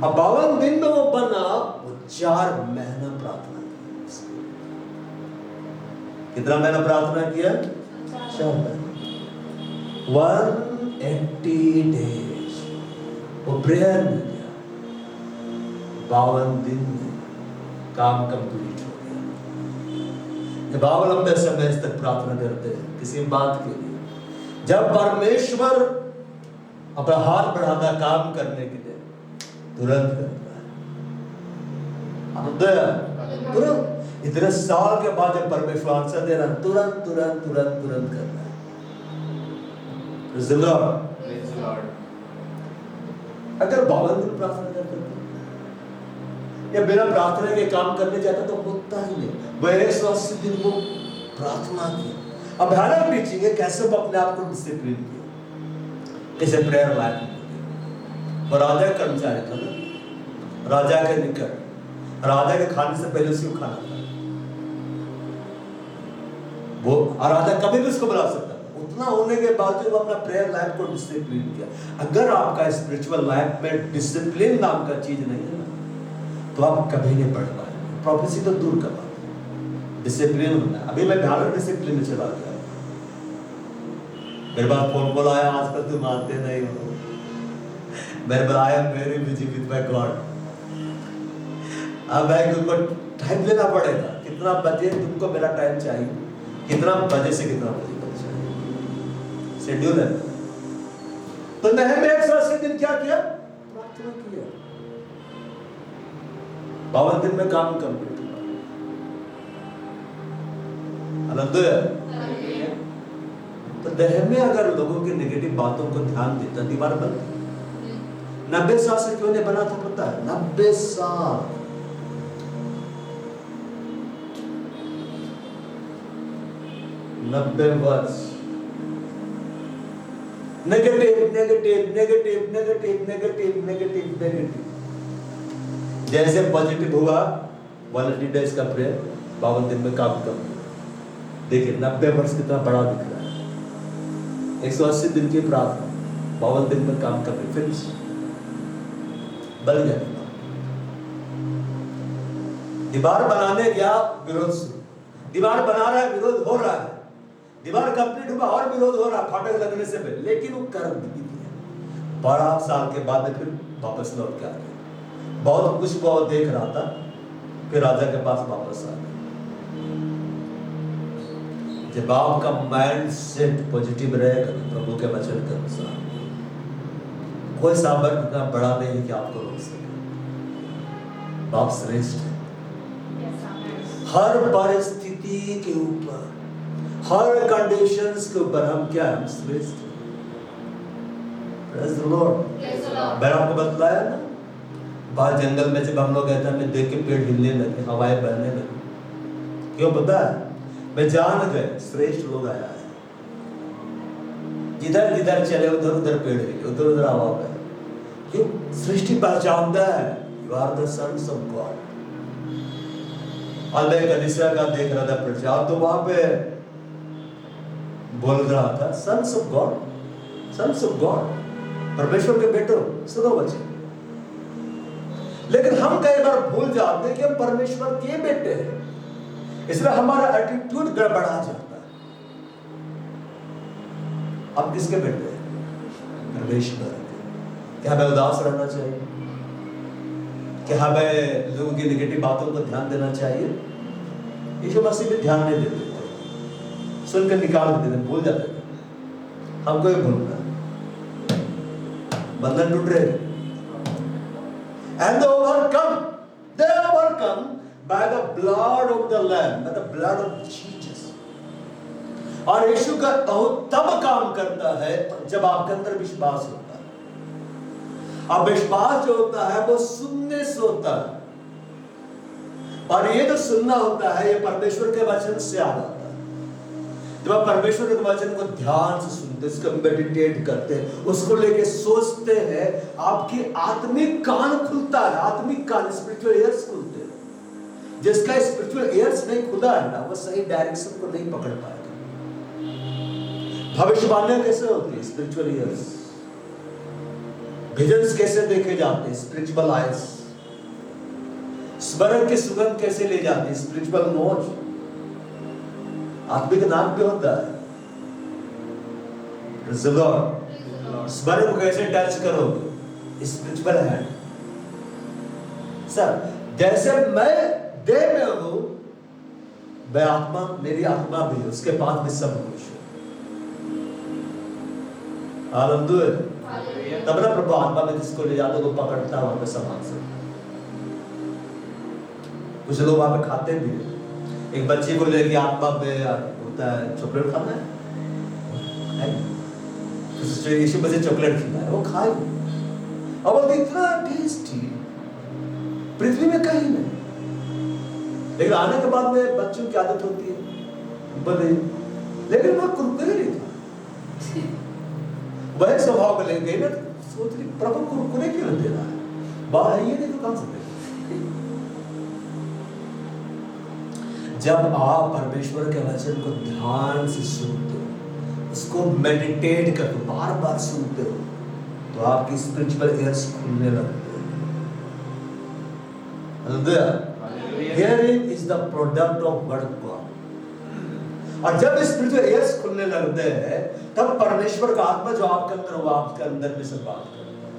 अब 52 दिन में वो बना, वो 4 महीना प्रार्थना किया। कितना महीना प्रार्थना किया? 4 महीना, 180 डेज वो प्रेयर में गया। 52 दिन में काम कंप्लीट हो गया। जब आप लंबे समय तक प्रार्थना करते हैं किसी बात के लिए, जब परमेश्वर अपना हाथ बढ़ाता काम करने के लिए, तुरंत करता है। तुरंत इतने साल के बाद जब परमेश्वर आंसर दे रहा है, तुरंत तुरंत तुरंत तुरंत करना है। अगर 52 दिन प्रार्थना करते या बिना प्रार्थना के काम करने जाता तो होता ही नहीं। वह 180 दिन वो प्रार्थना किया। अब भयानक टीचिंग है कैसे वो अपने आप को डिसिप्लिन किया, कैसे प्रेयर लाइफ। और राजा कर्मचारी था ना, राजा के निकट, राजा के खाने से पहले उसको खाना था वो, और राजा कभी भी उसको बुला सकता। उतना होने के बावजूद वो अपना प्रेयर लाइफ को डिसिप्लिन किया। अगर आपका स्पिरिचुअल लाइफ में डिसिप्लिन नाम का चीज नहीं है ना, तो आप कभी नहीं बढ़ पाएंगे। प्रोफेसी तो दूर का बात, डिसिप्लिन होना है। अभी मैं भयानक डिसिप्लिन में चला गया। मेरे पास फोन कॉल आया, आजकल तुम आते नहीं हो। मेरे पास आया, मेरी बिजी विद माय गॉड। अब भाई तुमको टाइम लेना पड़ेगा। कितना बजे तुमको मेरा टाइम चाहिए, कितना बजे से कितना बजे तक चाहिए, शेड्यूल है। तो नहम्याह 180 दिन क्या किया? प्रार्थना किया। 52 दिन में काम कंप्लीट हुआ। हालेलुया। तो नहम्याह अगर लोगों की नेगेटिव बातों को ध्यान देता, दीवार बनती। 90 साल से क्यों नहीं बना था पता है? 90 साल 90 वर्ष negative negative negative negative negative negative negative. जैसे पॉजिटिव हुआ 180 डेज का प्रेयर, 52 दिन में काम कर। देखिए 90 वर्ष कितना बड़ा दिख रहा है। 180 दिन की प्रार्थना, 52 दिन में काम कर, फिनिश, बन गया। दीवार बनाने गया, विरोध शुरू। दीवार बना रहा है, विरोध हो रहा है। दीवार कंप्लीट हुआ और विरोध हो रहा, फाटक लगने से पहले, लेकिन वो कर भी दिया। 12 साल के बाद में फिर वापस लौट के आ गया। बहुत कुछ वो देख रहा था, फिर राजा के पास वापस आ गया। जब आपका माइंड सेट पॉजिटिव रहेगा प्रभु के वचन के अनुसार, कोई सामर्थ्य इतना बड़ा नहीं है कि आपको रोक सके। बाप श्रेष्ठ है। हर परिस्थिति के ऊपर हर कंडीशंस के ऊपर हम क्या है, हम श्रेष्ठ। Praise the Lord। Praise the Lord। मैंने आपको बतलाया ना, बाहर जंगल में जब हम लोग गए थे, हमें देख के पेड़ हिलने लगे, हवाएं बहने लगी। क्यों पता है? मैं जान गए श्रेष्ठ लोग आया है। जिधर जिधर चले उधर उधर पेड़ हिले, उधर उधर हवा बहे। क्यों? सृष्टि पहचानता है you are the sons of God. आज मैं कलीसिया का देख रहा था प्रचार, तो वहां पे बोल रहा था sons of God, sons of God, परमेश्वर के बेटो, सुनो बच्चे। लेकिन हम कई बार भूल जाते हैं कि हम परमेश्वर के बेटे हैं, इसलिए हमारा एटीट्यूड गड़बड़ा जाता है। अब किसके बेटे हैं? परमेश्वर के। क्या हमें उदास रहना चाहिए? क्या हमें लोगों की नेगेटिव बातों को ध्यान देना चाहिए? यीशु मसीह भी ध्यान नहीं देते थे, सुनकर निकाल देते थे, भूल जाते थे। हमको भी भूलना, बंधन टूट रहे। And they overcome by the blood of the Lamb, by the blood of Jesus। और यीशु का तब काम करता है जब आपके अंदर विश्वास होता है। अब विश्वास जो होता है वो सुनने से होता है, और ये जो सुनना होता है ये परमेश्वर के वचन से आ जाता है। जब आप परमेश्वर के वचन को ध्यान से सुनते, इसको मेडिटेट करते हैं, उसको लेके सोचते हैं, आपकी आत्मिक कान खुलता है, आत्मिक कान, स्पिरिचुअल ईयर्स खुलते हैं। जिसका स्पिरिचुअल ईयर्स नहीं खुला है ना, वो सही डायरेक्शन को नहीं पकड़ पाएगा। भविष्यवाणियां कैसे होती है? Spiritual years. विजन्स कैसे देखे जाते हैं? Spiritual eyes. स्मरण की सुगंध कैसे ले जाती है? Spiritual nose. आत्मिक नाम भी होता है। स्मरण को कैसे टच करोगे? Spiritual hand. सर, जैसे मैं देह में हूं, मैं आत्मा, मेरी आत्मा भी है, उसके बाद में सब कुछ है। हालेलुया। तब ना प्रभु आत्मा में जिसको ले जाते को पकड़ता है, वहां पे सामान से। कुछ लोग वहां पे खाते भी हैं। एक बच्चे को लेके आत्मा में होता है, चॉकलेट खाना है, यीशु बच्चे चॉकलेट खिला है, वो खाए, अब वो इतना टेस्टी पृथ्वी में कहीं नहीं। लेकिन आने के बाद में बच्चों की आदत होती है बड़े, लेकिन वो कुरकुरे नहीं था, वह स्वभाव को लेके ना सोच रही प्रभु कुरकुरे क्यों दे रहा है, बाहर है ये नहीं तो कहां से दे। जब आप परमेश्वर के वचन को ध्यान से सुनते हो, उसको मेडिटेट करते हो, बार बार सुनते हो, तो आपकी स्पिरिचुअल ईयर्स खुलने लगते हैं। Hearing is the product of word of God. और जब स्पिरिचुअल ईयर्स खुलने लगते हैं, तब परमेश्वर का आत्मा जो आपके अंदर, वो आपके अंदर में से बात करता है।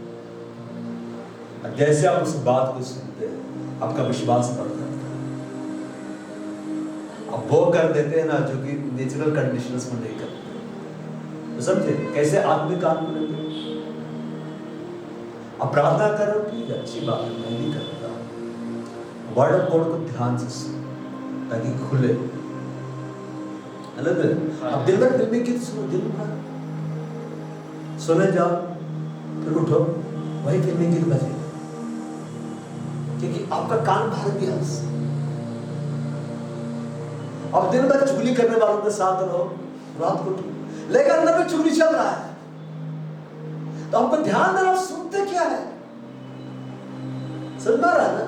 और जैसे आप उस बात को सुनते हैं, आपका विश्वास बढ़ता है। अब वो कर देते हैं ना जो कि नेचुरल कंडीशंस में नहीं करते, तो समझे कैसे आत्मिक काम करेंगे। अब प्रार्थना करो, ठीक है, अच्छी बात है, मैं नहीं करता। वर्ड ऑफ गॉड को ध्यान से सुनो ताकि खुले। अलग अब दिन भर फिल्मी गीत सुनो, दिन भर सुने जाओ, फिर उठो, वही फिल्मी गीत बजेगा, क्योंकि आपका कान भर गया उससे। अब दिन भर चुगली करने वालों के साथ रहो, रात को लेकिन अंदर में चुगली चल रहा है, तो हमको ध्यान देना, सुनते क्या है, सुनना रहा ना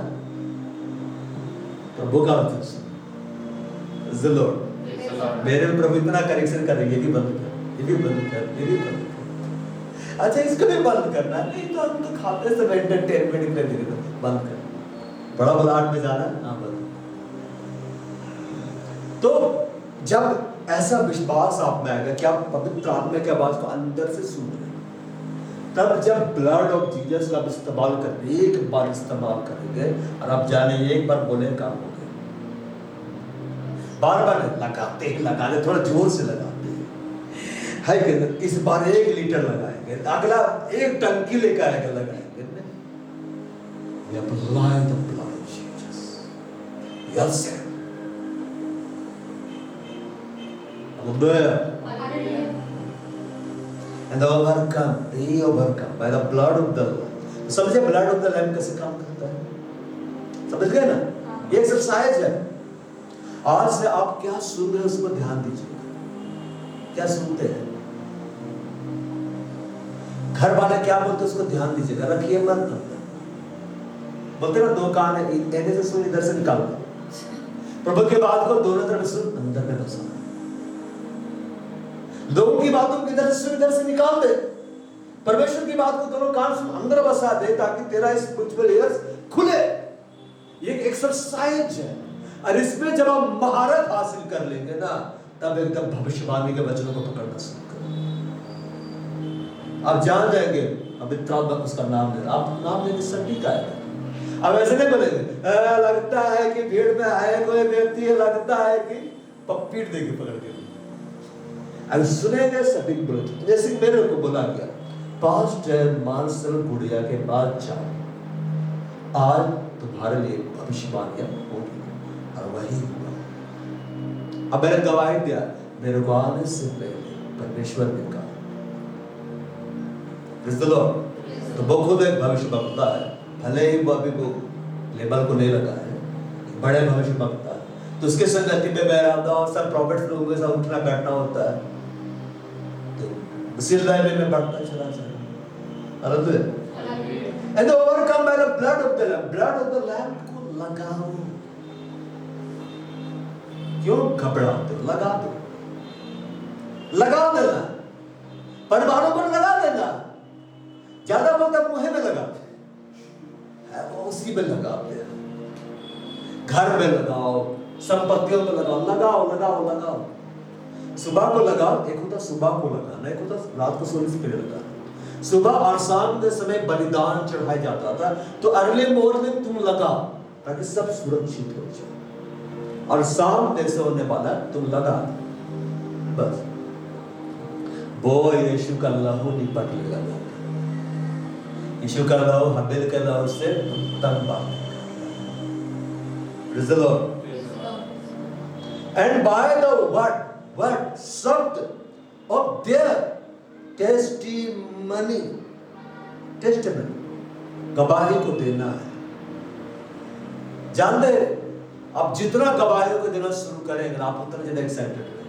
प्रभु का वचन सुनो। मेरे में प्रभु इतना करेक्शन कर रही है, ये भी बंद कर, ये भी बंद कर, ये भी बंद कर। अच्छा इसको भी बंद करना, नहीं तो हम तो खाते से एंटरटेनमेंट के लिए बंद कर, बड़ा बलाट में जाना, हाँ बंद। तो जब ऐसा विश्वास आप में आएगा कि आप पवित्र आत्मा की आवाज को अंदर से सुन रहे हैं, तब जब ब्लड ऑफ जीसस का इस्तेमाल करेंगे, एक बार इस्तेमाल करेंगे, और आप जाने एक बार बोले काम हो गया। बार बार लगाते थोड़ा जोर से लगाते हैं, है इस बार 1 लीटर लगाएंगे, अगला 1 टंकी लेकर आएगा, लगाएंगे। apply the blood of Jesus। Yes, Hallelujah. And they overcome by the blood of the Lamb. समझे blood of the Lamb कैसे काम करता है? समझ गए ना? ये एक्सरसाइज है। आज से आप क्या सुन रहे हो उस पर ध्यान दीजिए। क्या सुनते हैं? घर वाले क्या बोलते हैं उसको ध्यान दीजिएगा, रखिए मत। बोलते ना दो कान है, इधर से सुन इधर से निकाल। प्रभु की बात को दोनों तरफ सुन, अंदर में बसा। लोगों की बातों को इधर से सुन इधर से निकाल दे। परमेश्वर की बात को दोनों कान सुन अंदर बसा दे ताकि तेरा स्पिरिचुअल ईयर्स खुले। ये एक एक्सरसाइज है और इसमें जब हम महारत हासिल कर लेंगे ना तब एकदम भविष्यवाणी के वचनों को पकड़ना शुरू करेंगे। आप जान जाएंगे पवित्र आत्मा उसका नाम ले, आप नाम लेने सटीक आएगा। अब ऐसे नहीं बोलेंगे लगता है कि भीड़ में आए कोई व्यक्ति है, लगता है कि पीठ देके पकड़ के अब सुनेंगे सटीक बोले। जैसे कि मेरे को बोला गया पास्टर मार्शल गुड़िया के बाद जाओ, आज तुम्हारे लिए भविष्यवाणियां होगी और वही हुआ। अब मैंने गवाही दिया, मेरे को आने से पहले परमेश्वर ने कहा। तो वो खुद एक भविष्य वक्ता है, भले ही वो अभी वो लेबल को नहीं लगा है, बड़े भविष्य वक्ता है। तो उसके संगति में मैं रहता हूँ, सब प्रॉफिट लोगों के साथ उठना बैठना होता है, तो सिलसिले में बढ़ता चला जाए। Hallelujah. And overcome by the blood of the Lamb, blood of the Lamb को लगाओ। क्यों घबराते हो? लगा दो, लगा देना, परमाणु पर लगा देना। ज्यादा बोलता मुंह में लगाते हैं, वो उसी में लगाते हैं। घर में लगाओ, संपत्तियों में लगाओ, लगाओ लगाओ लगाओ। सुबह को लगाओ, एक होता सुबह को लगाना, एक होता रात को सोने से पहले लगाना। सुबह और शाम के समय बलिदान चढ़ाया जाता था, तो अर्ली मॉर्निंग तुम लगाओ ताकि सब सुरक्षित हो जाए। और शाम जैसे होने वाला तुम लगा बस, वो यीशु का लहू निपट लेगा। यीशु का लहू हबील के लहू से उत्तम बात है। Praise the Lord. And by the word शब्द of their testimony गवाही को देना है। जानते हैं आप जितना गवाही को देना शुरू करेंगे आप उतना ज्यादा एक्साइटेड रहेंगे।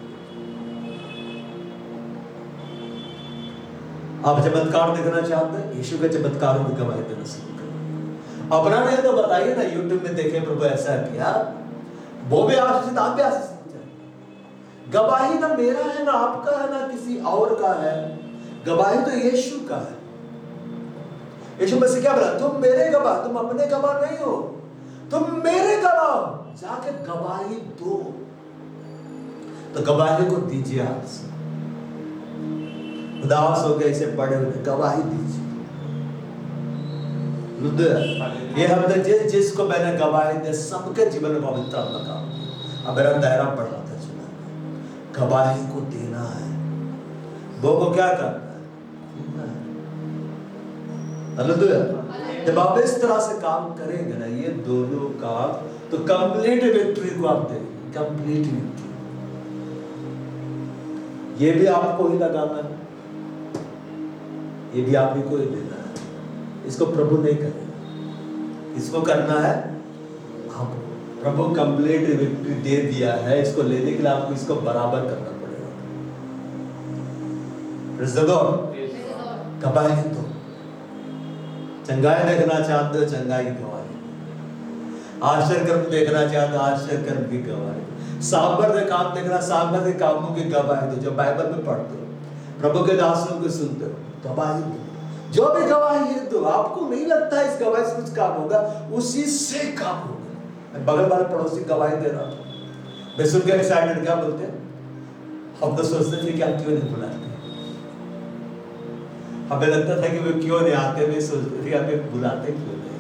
आप चमत्कार देखना चाहते हैं, यीशु के चमत्कारों की गवाही देना शुरू करें। अपना नहीं तो बताइए ना, यूट्यूब में देखें प्रभु ऐसा किया, वो भी आशीषित, आप भी आशीषित। गवाही ना मेरा है ना आपका है ना किसी और का है, गवाही तो यीशु का है। यीशु मसीह क्या बोला? तुम मेरे गवाह, तुम अपने गवाह नहीं हो, तुम मेरे गवाह हो। जाके गवाही दो। तो गवाही को दीजिए। आपसे उदास हो गए, इसे पढ़े हुए गवाही दीजिए। ये हमने जिसको मैंने गवाही दे सबके जीवन में पवित्र आत्मा का अब मेरा दायरा बढ़ाता चला। गवाही को देना है, वो को क्या करना है? हालेलुया। जब आप इस तरह से काम करेंगे ना, ये दोनों काम, तो कंप्लीट विक्ट्री को आप देंगे। कंप्लीट विक्ट्री ये भी आपको ही लगाना है, ये भी आप ही को ही देना है। इसको प्रभु नहीं करेगा, इसको करना है आपको। प्रभु कंप्लीट विक्ट्री दे दिया है, इसको लेने के लिए आपको इसको बराबर करना पड़ेगा। Praise the Lord. गवाही दो। चंगाई देखना चाहते हो, चंगाई की गवाही। आश्चर्य कर्म देखना चाहते हो, आश्चर्य कर्म की गवाही। सामर्थ्य काम देखना, सामर्थ्य कामों की गवाही दो। जो बाइबल में पढ़ते हो, प्रभु के दासों को सुनते हो, गवाही दो। जो भी गवाही है तो आपको नहीं लगता है इस गवाही से कुछ काम होगा, उसी से काम होगा। बगल वाले पड़ोसी गवाही दे रहा था, मैं सुन के एक्साइटेड, क्या बोलते हैं? हम तो सोचते थे कि आप क्यों नहीं बुलाते, हमें लगता था कि वे क्यों नहीं आते, वे सोचते थे हमें बुलाते क्यों नहीं।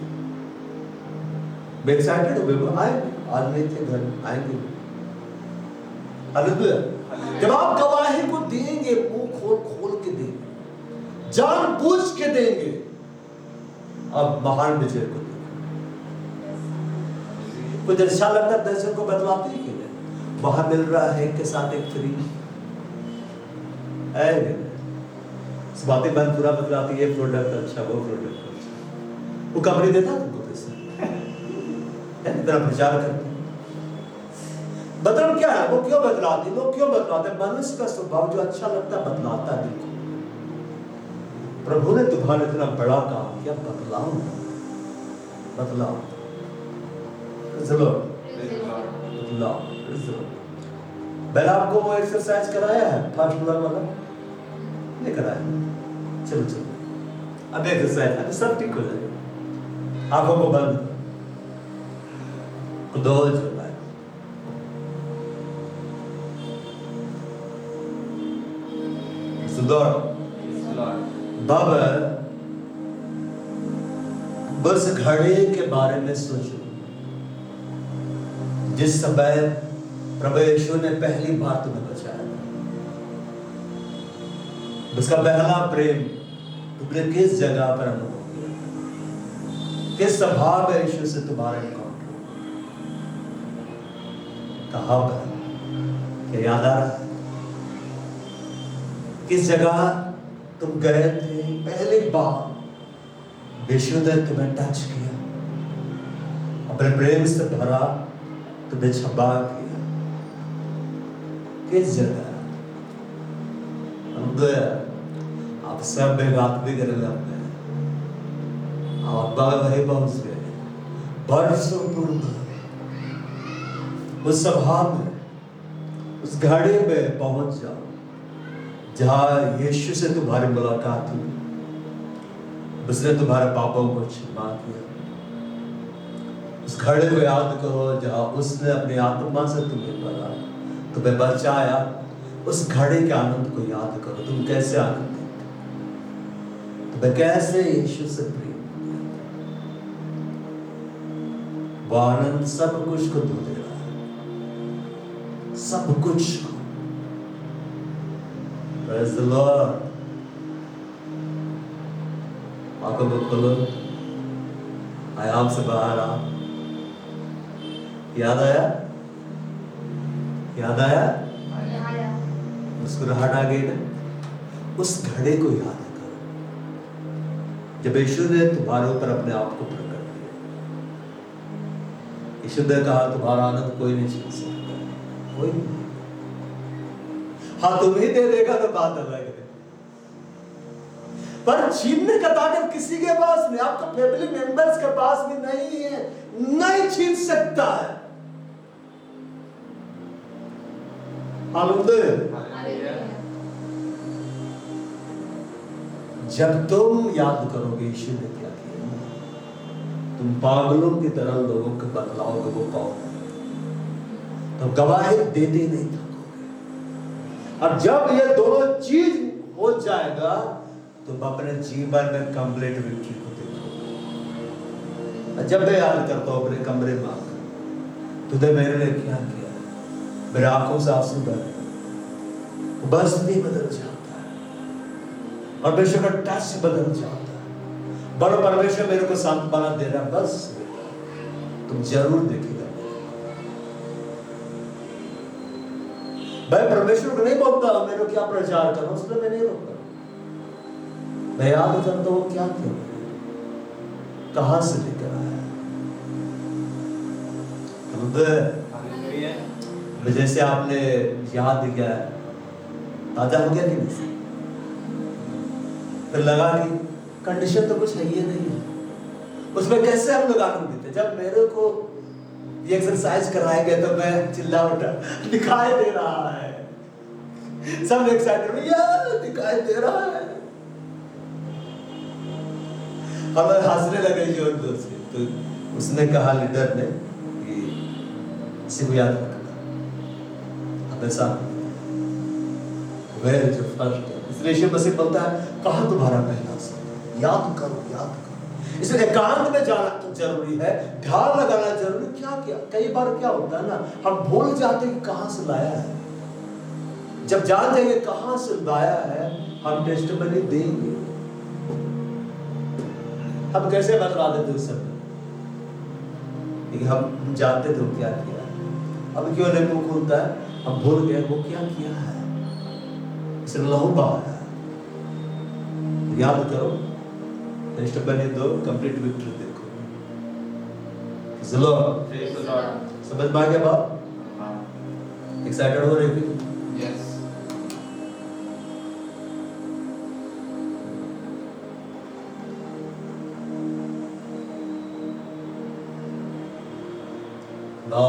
मैं एक्साइटेड हो, आएंगे, आज नहीं थे घर, आएंगे। हालेलुया। जब आप गवाही को देंगे, मुंह खोल खोल के देंगे, जानबूझ के देंगे, अब महान विजय को देंगे। कुछ अच्छा लगता है दर्शक को बतलाते ही कि वहां मिल रहा है, के साथ एक फ्री, बातें बंद पूरा बतलाती, ये प्रोडक्ट अच्छा, वो प्रोडक्ट अच्छा। वो कंपनी देता तुमको पैसा, तेरा प्रचार करते। मतलब क्या है, वो क्यों बतलाती, लोग क्यों बतलाते? मनुष्य का स्वभाव जो अच्छा लगता है बतलाता है। देखो प्रभु ने तुम्हारे इतना बड़ा काम किया, बतलाओ बतलाओ बतलाओ। मैंने आपको वो एक्सरसाइज कराया है फास्ट फ्लोर वाला, नहीं कराया? चलो चलो अब एक्सरसाइज, अभी सब ठीक हो जाएगा। आंखों को बंद दो, चलता है। बाबा बस घड़े के बारे में सोचो जिस समय प्रभु यीशु ने पहली बार तुम्हें बचाया था। उसका पहला प्रेम तुमने किस जगह पर अनुभव किया, किस स्वभाव यीशु से तुम्हारा एनकाउंटर, कहां पर, क्या याद आ रहा? किस जगह तुम गए थे पहली बार यीशु ने तुम्हें टच किया, अपने प्रेम से भरा, तुम्हें छपा किया? किस जगह? आप सब में बात भी करेंगे अपने, आप वही पहुंच गए बरसों पूर्व उस सभा में, उस घड़े में पहुंच जाओ जहां यीशु से तुम्हारी मुलाकात हुई, उसने तुम्हारे पापों को क्षमा किया। उस घड़े को याद करो जहां उसने अपनी आत्मा से तुम्हें भरा, तुम्हें बचाया। उस घड़े के आनंद को याद करो, तुम कैसे आनंदित, तुम्हें कैसे यीशु से प्रेम। वो आनंद सब कुछ को धो दे रहा है, सब कुछ को। Praise the Lord। आंखों को खोलो, आयाम से बाहर आओ। याद आया? याद आया? मुस्कुराहट आ गई ना? उस घड़े को याद करो जब यीशु ने तुम्हारे ऊपर अपने आप को प्रकट किया। यीशु ने कहा तुम्हारा आनंद कोई नहीं छीन सकता, कोई नहीं। हाँ तुम ही दे देगा तो बात अलग है, पर छीनने का ताकत किसी के पास नहीं, आपका फैमिली मेंबर्स के पास भी नहीं है, नहीं छीन सकता है। जब तुम याद करोगे यीशु ने क्या किया, तुम पागलों की तरह लोगों को बतलाओगे वो कौन है, तो गवाही देते नहीं थकोगे। अब जब ये दोनों चीज हो जाएगा तुम अपने जीवन में कंप्लीट विक्ट्री को देखोगे। जब मैं याद करता हूं अपने कमरे में आकर तूने मेरे लिए क्या किया, मेरे आंखों से आंसू बहे, बस भी बदल जाता है, परमेश्वर का टच बदल जाता है। बड़ा परमेश्वर मेरे को सांत्वना दे रहा है, बस तुम जरूर देखिएगा। मैं परमेश्वर को नहीं बोलता मेरे को क्या प्रचार करना, उसमें मैं नहीं रोकता। मैं याद करता हूँ क्या क्यों, कहां से लेकर आया। जैसे आपने याद किया, ताजा हो गया कि नहीं? फिर लगा कि कंडीशन तो कुछ है ही नहीं है, उसमें कैसे हम लोग आनंद देते। जब मेरे को ये एक्सरसाइज कराया गया तो मैं चिल्ला उठा, दिखाई दे रहा है, सब एक्साइटेड, यार दिखाई दे रहा है। हम हंसने लगे जोर जोर से। तो उसने कहा, लीडर ने, कि इसी को याद रखना हमेशा, वह जो फर्स्ट है। इसलिए यीशु मसीह बोलता है, कहा तुम्हारा पहला शब्द, याद करो याद करो। इसलिए एकांत में जाना तो जरूरी है, ध्यान लगाना जरूरी। क्या कई बार क्या होता है ना, हम भूल जाते हैं कि कहां से लाया है। जब जान जाएंगे कहां से लाया है, हम टेस्टिमनी देंगे। हम कैसे बतला देते उस समय, हम जानते थे क्या किया, अब क्यों नहीं मुंह खुलता है, हम भूल गए वो क्या किया है। उसने लहू बहाया। याद करो, नेक्स्ट बने दो कंप्लीट विक्ट्री देखो। चलो Praise the Lord. समझ में आ गया बात? एक्साइटेड हो रही थी? Yes.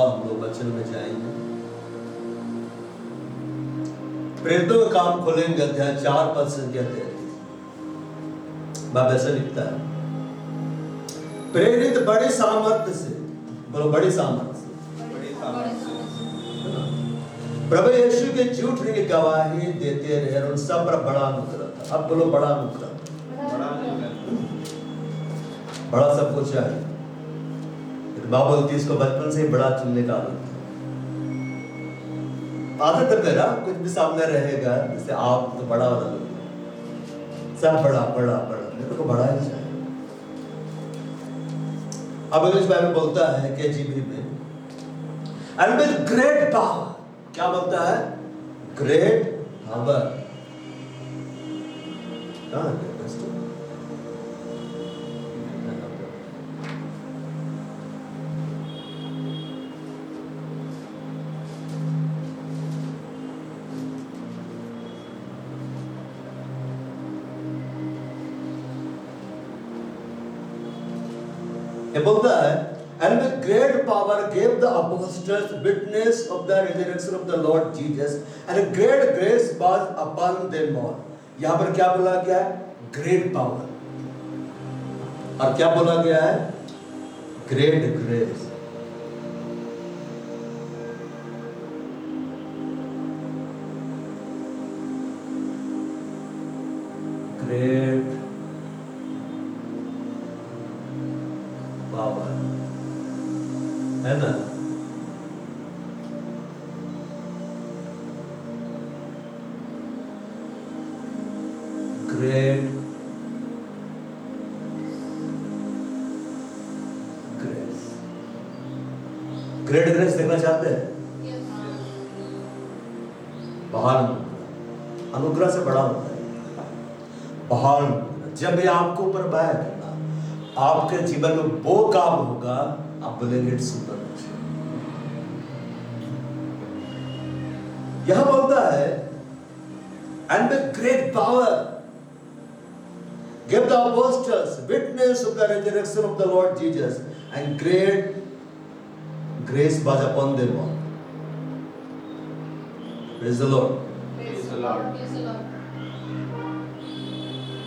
हम लोग वचन में जाएंगे। प्रेरितों का काम खोलेंगे अध्याय 4 पद से 33। बाब ऐसा लिखता है, प्रेरित बड़ी सामर्थ्य से, बोलो बड़ी सामर्थ्य से, बड़ी सामर्थ्य। प्रभु यीशु के झूठ की गवाही देते रहे और उन सब पर बड़ा अनुग्रह था। अब बोलो बड़ा अनुग्रह। बड़ा अनुग्रह। बड़ा सब कुछ है। बाबा बोलती है इसको बचपन से ही बड़ा चुनने का आदत है मेरा, कुछ भी सामने रहेगा जैसे आप तो बड़ा बना लो, सब बड़ा बड़ा बड़ा, मेरे को बड़ा ही चाहिए। अब इंग्लिश बाइबल बोलता है केजीबी में, एंड विद ग्रेट पावर, क्या बोलता है? Great power. कहां है दोस्तों? ये बोलता है, and with great power gave the apostles witness of the resurrection of the Lord Jesus, and great grace was upon them all. यहाँ पर क्या बोला गया है? Great power. और क्या बोला गया है? Great grace. ग्रेट पावर है ना? Great grace. ग्रेट ग्रेस देखना चाहते हैं? महान अनुग्रह। अनुग्रह से बड़ा होता है महान अनुग्रह। जब भी आपको ऊपर बाया करना, आपके जीवन में वो काम होगा, आप बोलेंगे इट्स सुपर। यह बोलता है, and with great power give the apostles witness of the resurrection of the Lord Jesus, and great grace was upon them all. Praise the Lord. Praise the Lord. Praise the Lord.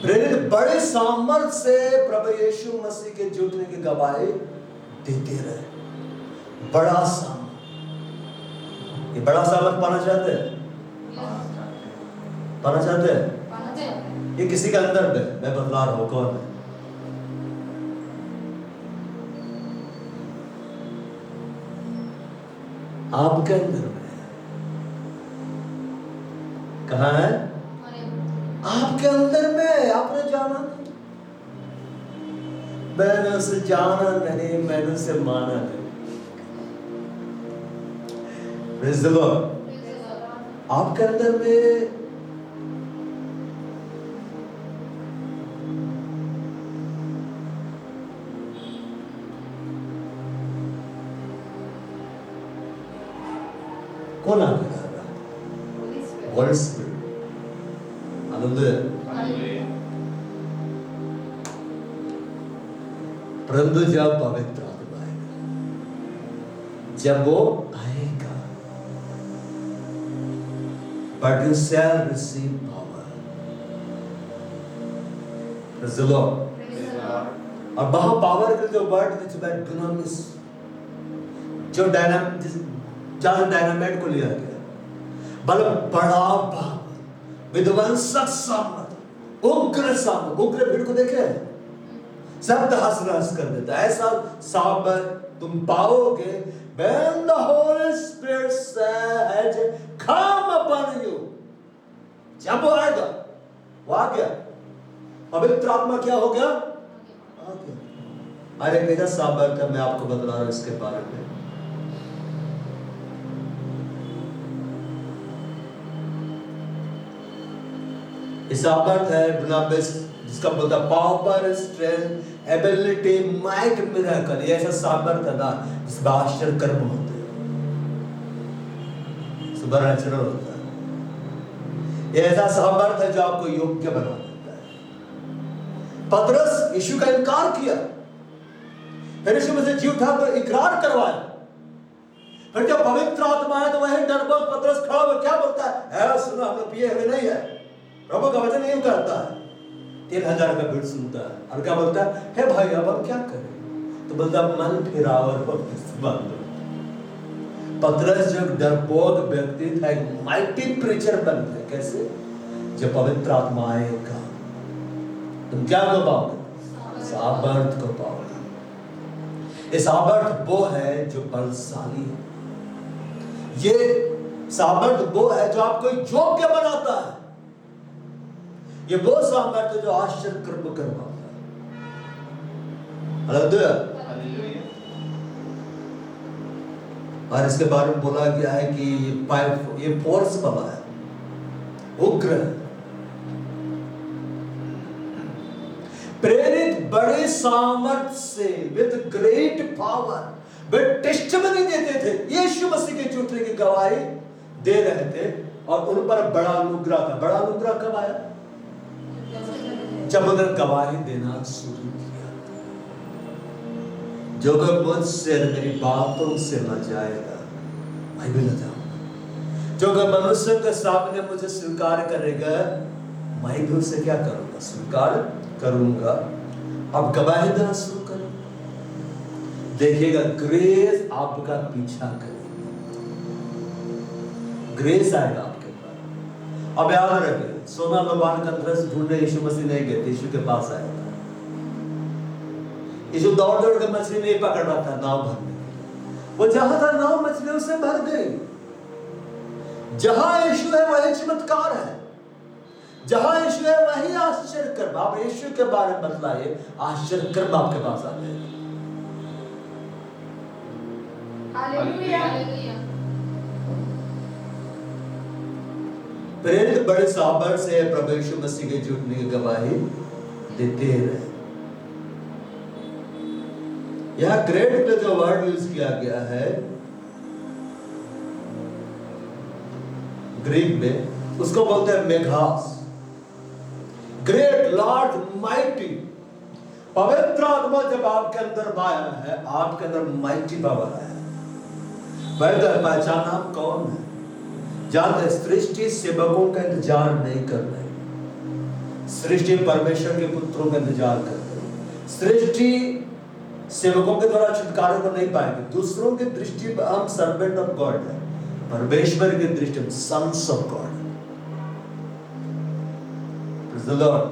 प्रेरित बड़े सामर्थ से प्रभु यीशु मसीह के झूठने की गवाही देते रहे। बड़ा सामर्थ। ये बड़ा सामर्थ पाना चाहते हैं? पाना चाहते हैं? पाते हैं। ये किसी के अंदर है, मैं बतला रहा हूं कौन है। आपके अंदर में है। कहां है? आपके अंदर में। आपने जाना नहीं, मैंने उसे जाना नहीं, मैंने उसे माना नहीं। Praise the Lord। Praise the Lord. आपके अंदर में कौन आगे कर रहा है? Holy Spirit. Holy Spirit। आनंद। Hallelujah. परंतु जब पवित्र आत्मा आएगा, जब वो आएगा, but you shall receive power। Praise the Lord। Praise the Lord. और वहां पावर का जो वर्ड इट्स अबाउट डुनामिस, जो डायनामाइट को लिया गया, मतलब बड़ा पावर, विध्वंसक सामर्थ, उग्र सामर्थ। उग्र भीड़ को देखे, सब तहस नहस कर देता है। ऐसा सामर्थ तुम पाओगे when the Holy Spirit says come upon you। जब वो आएगा, वो आ गया, पवित्र आत्मा क्या हो गया? आ गया। अरे कैसा सामर्थ है, मैं आपको बता रहा हूं इसके बारे में। ये सामर्थ है दुनामिस, जिसका बोलता power, strength, ability, might, miracle. ये ऐसा सामर्थ है ना जिसमें आश्चर्य कर्म होते हैं, सुपरनैचुरल होता है। ये ऐसा सामर्थ है जो आपको योग्य बना देता है। पतरस यीशु का इनकार किया, फिर यीशु में से जी उठा तो इकरार करवाया। फिर जब पवित्र आत्मा है तो वह डरपोक पतरस खड़ा होकर क्या बोलता है, सुनो हम लोग पिए हुए नहीं है। प्रभु का वचन नहीं करता है। 3000 का भीड़ सुनता है और क्या बोलता है भाई अब हम क्या करें? तो बोलता मन फिराओ और बपतिस्मा लो। पतरस जो डरपोक व्यक्ति था एक माइटी प्रीचर बन गया। कैसे? जब पवित्र आत्मा आएगा तुम क्या को पाओगे? सामर्थ को पाओगे। इस सामर्थ वो है जो बलशाली है। ये सामर्थ वो है जो आपको योग्य बनाता है। ये वो सामर्थ जो आश्चर्य कर्म करवाता है। हालेलुया। हालेलुया। और इसके बारे में बोला गया है कि ये फोर्स वाला है, उग्र है। प्रेरित बड़े सामर्थ से with great power way testimony देते थे, यीशु मसीह के झूठे की गवाही दे रहे थे और उन पर बड़ा अनुग्रह था। बड़ा अनुग्रह कब आया? जब उन्होंने गवाही देना शुरू किया। जो कोई मुझसे मेरी बातों से न जाएगा मैं भी न जाऊंगा। जो कोई मनुष्य के सामने मुझे स्वीकार करेगा मैं भी उसे क्या करूंगा? स्वीकार करूंगा। अब गवाही देना शुरू करो, देखिएगा ग्रेस आपका पीछा करेगी। ग्रेस आएगा आपके पास। अब याद रखिए, सोना भगवान का अंदर ढूंढने यीशु मसीह नहीं गए, यीशु के पास आया था। यीशु दौड़ दौड़ के मछली नहीं पकड़ रहा था नाव भरने के लिए। वो जहां था नाव मछलियों से भर गई। जहां यीशु है वही चमत्कार है, जहां यीशु है वही आश्चर्य कर्म। आप यीशु के बारे में बतलाइए, आश्चर्य कर्म आपके पास आ जाएगा। हालेलुया। प्रेरित बड़े सामर्थ से प्रभु यीशु मसीह के झूठने की गवाही देते रहे। यह ग्रेट का जो वर्ड यूज किया गया है ग्रीक में, उसको बोलते हैं मेघास। Great, large, mighty. पवित्र आत्मा जब आपके अंदर आया है, आपके अंदर माइटी पावर आया है। पहचान आप कौन है? जानते सृष्टि सेवकों का इंतजार नहीं कर रहे, सृष्टि परमेश्वर के पुत्रों का इंतजार कर रहे। सृष्टि सेवकों के द्वारा छुटकारे को नहीं पाएंगे। दूसरों की दृष्टि में हम सर्वेंट ऑफ गॉड है, परमेश्वर की दृष्टि में sons of God. Praise the Lord.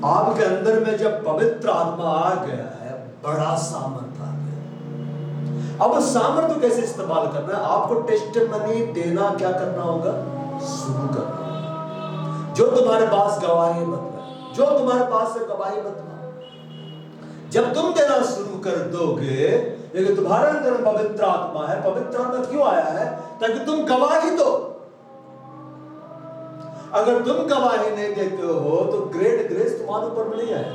आपके अंदर में जब पवित्र आत्मा आ गया है, बड़ा सामर्थ आ गया। अब उस सामर्थ को कैसे इस्तेमाल करना है? आपको टेस्टिमनी देना क्या करना होगा? शुरू करना होगा। जो तुम्हारे पास गवाही बतला, जो तुम्हारे पास से गवाही बतला, जब तुम देना शुरू कर दोगे, लेकिन तुम्हारे अंदर पवित्र आत्मा है। पवित्र आत्मा क्यों आया है? ताकि तुम गवाही दो। अगर तुम गवाही नहीं देते हो तो ग्रेट ग्रेस तुम्हारे ऊपर नहीं आए।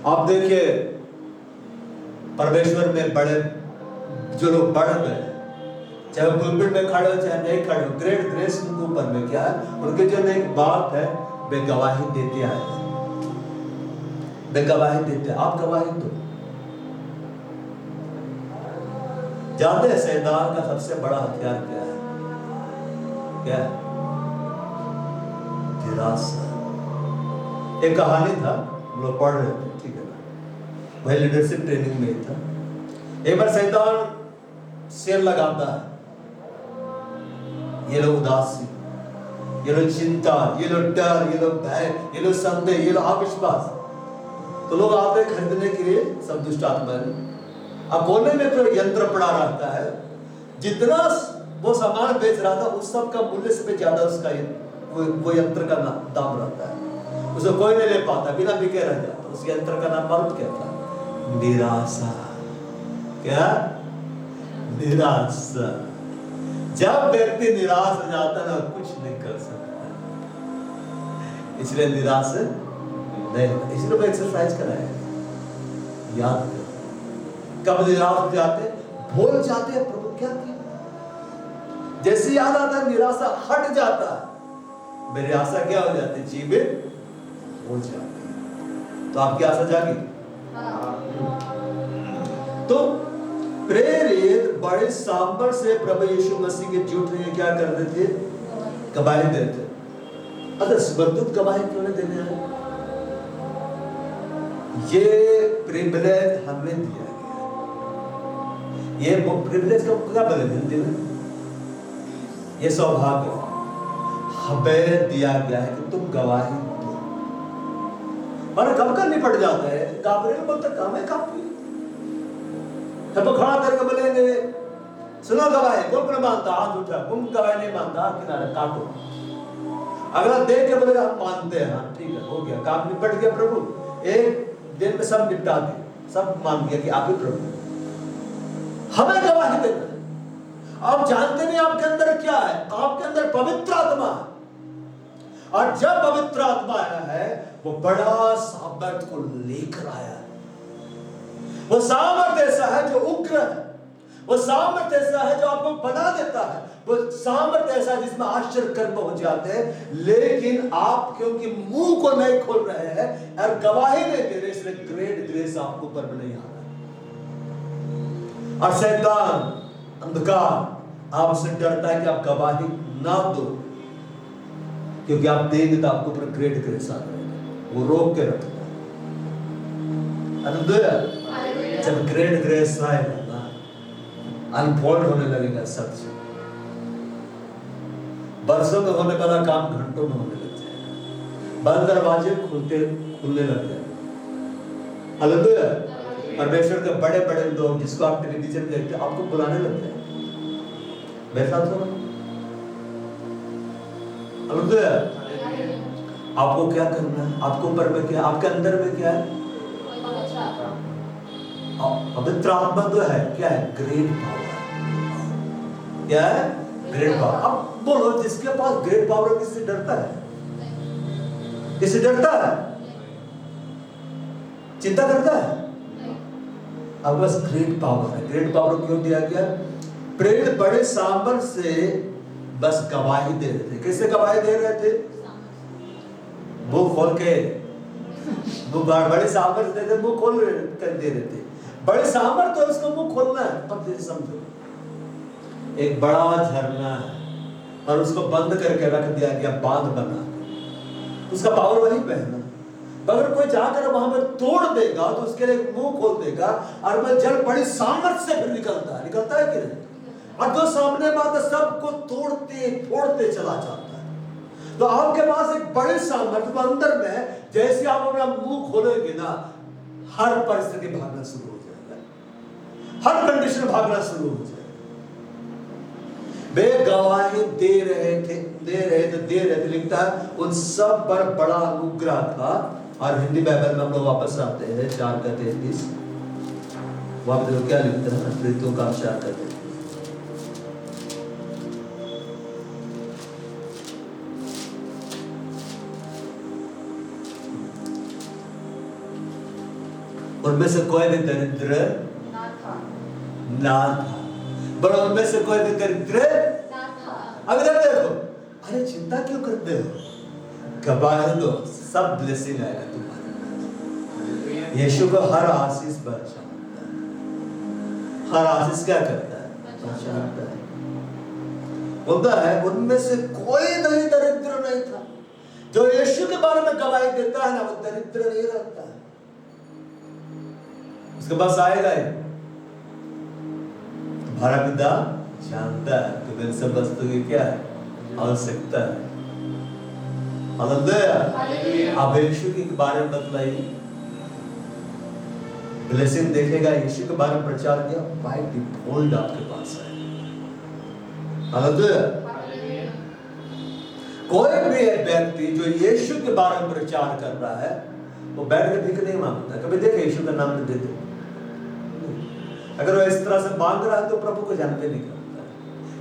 आप देखिए, परमेश्वर में बड़े जो लोग बढ़ गए, चाहे पुलपिट में खड़े हो चाहे नहीं खड़े हो, ग्रेट ग्रेस उनके ऊपर में क्या है? उनके जो एक बात है, वे गवाही देते आए हैं। वे गवाही देते, आप गवाही दो। जानते हैं शैतान का सबसे बड़ा हथियार क्या है? क्या है? निराशा। एक कहानी था, हम लोग पढ़ रहे थे, ठीक है ना, वही लीडरशिप ट्रेनिंग में था। एक बार शैतान शेर लगाता है, ये लोग उदासी, ये लोग चिंता, ये लोग डर, ये लोग भय, ये लोग संदेह, ये लोग अविश्वास। तो लोग आते हैं खरीदने के लिए, सब दुष्ट आत्मा। अब कोने में तो यंत्र पड़ा रहता है, जितना वो सामान बेच रहा था उस सब का मूल्य से ज्यादा उसका वो यंत्र का दाम रहता है। उसे कोई नहीं ले पाता, बिना बिके रह जाता। उस यंत्र का नाम मर्द क्या था? निराशा। क्या? निराशा। जब व्यक्ति निराश हो जाता है ना, कुछ नहीं कर सकता। इसलिए निराश नहीं होता। इसलिए वो एक्सरसाइज कराया, याद करो। कब निराश हो जाते, भूल जाते हैं प्रभु क्या किया। जैसे याद आता है निराशा हट जाता है, मेरी आशा क्या हो जाती है, जीवित हो जाती है। तो आपकी आशा जागी। तो प्रेरित बड़े सांबर से प्रभु यीशु मसीह के झूठे क्या करते थे, गवाही देते। अगर स्वर्गदूत गवाही क्यों नहीं देने आए? ये प्रिविलेज हमें दिया गया। ये प्रिविलेज का क्या बदल हिंदी में, ये सौभाग्य हमें दिया गया है कि तुम गवाही दो। माना कब करनी पड़ जाता है, काबरे में बोलता काम है काफी। तब खड़ा करके बोलेंगे सुनो गवाही, कौन नहीं मानता हाथ उठा, तुम गवाही नहीं मानता किनारे काटो। अगला देख के बोलेगा हम मानते हैं, हाँ ठीक है हो गया, काम निपट गया। प्रभु एक दिन में सब निपटा दिए, सब मान गया कि आप ही प्रभु। हमें गवाही देना है। आप जानते नहीं आपके अंदर क्या है, आपके अंदर पवित्र आत्मा है। और जब पवित्र आत्मा आया है वो बड़ा सामर्थ्य को लेकर आया है। वो सामर्थ्य ऐसा है जो उग्र है, वो सामर्थ्य ऐसा है जो आपको बना देता है, वो सामर्थ्य ऐसा है जिसमें आश्चर्य कर्म हो जाते हैं। लेकिन आप क्योंकि मुंह को नहीं खोल रहे हैं और गवाही नहीं दे रहे, इसलिए ग्रेट ग्रेस आपको ऊपर नहीं आ रहा है। और शैतान अंधकार आपसे डरता है कि आप गवाही ना दो, क्योंकि आप देंगे तो आपको ऊपर ग्रेट ग्रेस आ जाएगा, वो रोक के रखता है। जब ग्रेट ग्रेस आएगा ना, अनफोल्ड होने लगेगा सत्य। बरसों में होने वाला काम घंटों में होने लग जाएगा। बंद दरवाजे खुलने लग जाएंगे। हालेलुया। परमेश्वर के बड़े बड़े लोग जिसको आप टेलीविजन देखते हैं आपको बुलाने लग जाएंगे। मेरे साथ हो, हालेलुया। आपको क्या करना है, आपको ऊपर में क्या, आपके अंदर में क्या है, पवित्र आत्मा जो है क्या है, ग्रेट पावर। क्या है, ग्रेट पावर। अब बोलो जिसके पास ग्रेट पावर, किससे डरता है, किससे डरता है, चिंता करता है? अब बस ग्रेट पावर है। ग्रेट पावर क्यों दिया गया? प्रेरित बड़े सांबर से बस गवाही दे रहे थे। किससे गवाही दे रहे थे? मुंह खोल के, बड़े सांबर से थे, मुंह खोल कर दे रहे थे। बड़े सांबर तो उसको मुंह खोलना है। अब समझो एक बड़ा झरना है और उसको बंद करके रख दिया गया, बांध बना, उसका पावर वही बहना। अगर कोई जाकर वहां पर तोड़ देगा तो उसके लिए मुंह खोल देगा और वह जल बड़ी सामर्थ्य से फिर निकलता है कि नहीं? और जो सामने बात सबको तोड़ते फोड़ते चला जाता है। तो आपके पास एक बड़ी सामर्थ्य अंदर में, जैसे आप अपना मुंह खोलेंगे ना, हर परिस्थिति भागना शुरू हो जाएगा, हर कंडीशन भागना शुरू हो जाएगा। वे गवाही दे रहे थे, लिखता है उन सब पर बड़ा अनुग्रह था। और हिंदी बाइबल में हम लोग वापस आते हैं 4:33, वहां पर क्या लिखता है, प्रीतों का 4:33। उनमें से कोई भी दरिद्र ना था। बड़ा उनमें से कोई भी दरिद्र ना था। अब इधर देखो, अरे चिंता क्यों करते हो, गवाही दो, सब ब्लेसिंग आएगा तुम्हारे। यीशु को हर आशीष बचाता है, हर आशीष क्या करता है, बचाता है। बोलता है उनमें से कोई नहीं दरिद्र नहीं था। जो यीशु के बारे में गवाही देता है ना, वो दरिद्र नहीं रहता है, उसके पास आएगा ही। तुम्हारा पिता जानता है तुम्हें सब वस्तु की क्या है, आवश्यकता है। हालेलुया। आप यीशु के बारे में बतलाइए, ब्लेसिंग देखेगा। यीशु के बारे में प्रचार किया, बाय डिफॉल्ट आपके पास है। हालेलुया। कोई भी व्यक्ति जो यीशु के बारे में प्रचार कर रहा है, वो बैठ के भीख नहीं मांगता। कभी देखे यीशु का नाम नहीं देते। अगर वो इस तरह से मांग रहा है तो प्रभु को जानते नहीं करता।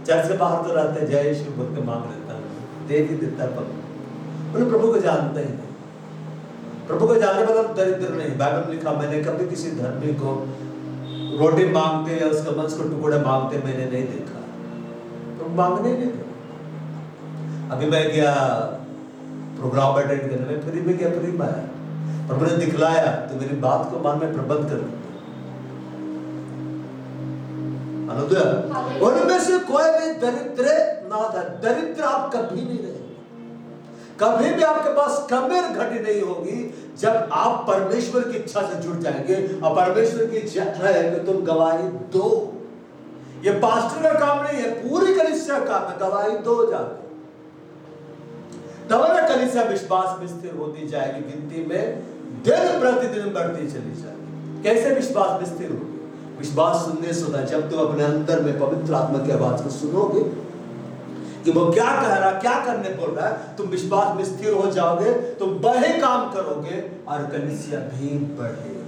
चर्च से बाहर तो रहते हैं, जय यीशु बोल के मांग लेता है, दे भी देता है प्रभु। बोले प्रभु को जानते ही नहीं। प्रभु को जानने मतलब दरिद्र नहीं। बाइबल में लिखा, मैंने कभी किसी धर्मी को रोटी मांगते या उसके मांस को टुकड़े मांगते मैंने नहीं देखा। तो मांगने नहीं थे। अभी मैं गया प्रोग्राम अटेंड करने में, फ्री में गया, फ्री में आया। प्रभु ने दिखलाया तो मेरी बात को मान में प्रबंध कर दिया। उनमें से कोई भी दरिद्र ना था। दरिद्र आप कभी नहीं रहे। कभी भी आपके पास कमी और घटी नहीं होगी जब आप परमेश्वर की इच्छा से जुड़ जाएंगे। और परमेश्वर की इच्छा है कि तुम गवाही दो। ये पास्टर का काम नहीं है, पूरी कलीसिया का काम है। गवाही दो जाके, तब ना कलीसिया विश्वास में स्थिर होती जाएगी, गिनती में दिन प्रतिदिन बढ़ती चली जाएगी। कैसे विश्वास में स्थिर होगी? विश्वास सुनने से होता है जब तुम अपने अंदर में पवित्र आत्मा की आवाज को सुनोगे कि वो क्या कह रहा, क्या करने बोल रहा है, तुम विश्वास में स्थिर हो जाओगे, तुम वही काम करोगे और कलीसिया भी बढ़ेगी।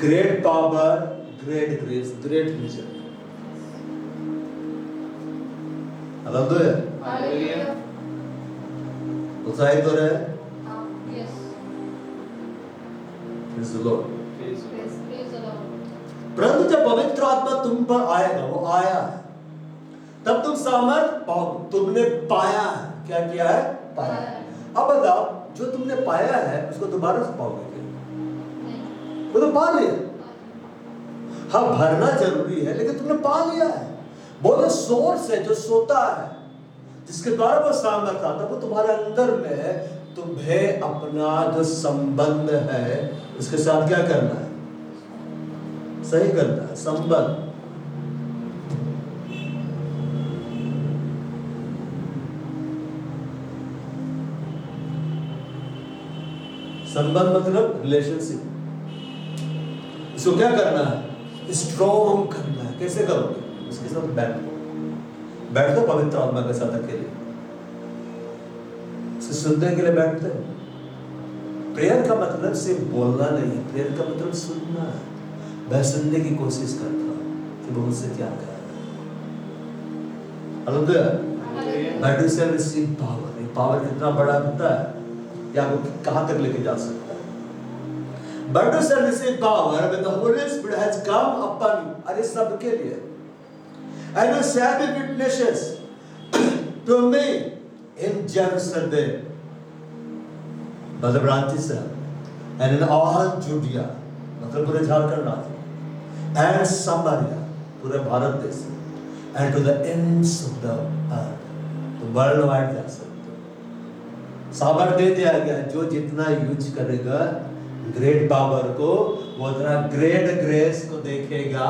Great power, great grace, great vision. Hallelujah. उत्साहित हो रहे हैं? Yes. Praise the Lord। Praise the Lord. परंतु जब पवित्र आत्मा तुम पर आएगा, वो आया है, तब तुम सामर्थ पाओगे। तुमने पाया है। क्या किया है? पाया है। अब बताओ, जो तुमने पाया है उसको दोबारा से पाओगे क्या? नहीं। वो तो पा लिया। हाँ, भरना जरूरी है, लेकिन तुमने पा लिया है। वो जो सोर्स है, जो सोता है, जिसके द्वारा वो सामर्थ आता है, वो तुम्हारे अंदर में है। तुम्हें अपना जो संबंध है उसके साथ क्या करना है? सही करना है। संबंध, संबंध मतलब रिलेशनशिप। इसको क्या करना है? स्ट्रॉन्ग करना है। कैसे करोगे? उसके साथ बैठो पवित्र आत्मा के साथ अकेले, उसे सुनने के लिए बैठते हैं। प्रेयर का मतलब सिर्फ बोलना नहीं है, प्रेयर का मतलब सुनना है। मैं सुनने की कोशिश करता हूँ कि वो मुझसे क्या कह रहा है। But you shall receive power। ये पावर कितना बड़ा होता है, या आपको कहां तक लेके जा सकता है? But you shall receive power when the Holy Spirit has come upon you। अरे सबके लिए। And you shall be witnesses to me in Jerusalem, मतलब रांची से, and in all Judea, मतलब पूरे झारखंड राज्य, and Samaria, पूरे भारत देश, and to the ends of the earth। तो वर्ल्ड वाइड जा सकते हो। सामर्थ दे दिया गया है। जो जितना यूज करेगा ग्रेट पावर को, वो उतना ग्रेट ग्रेस को देखेगा,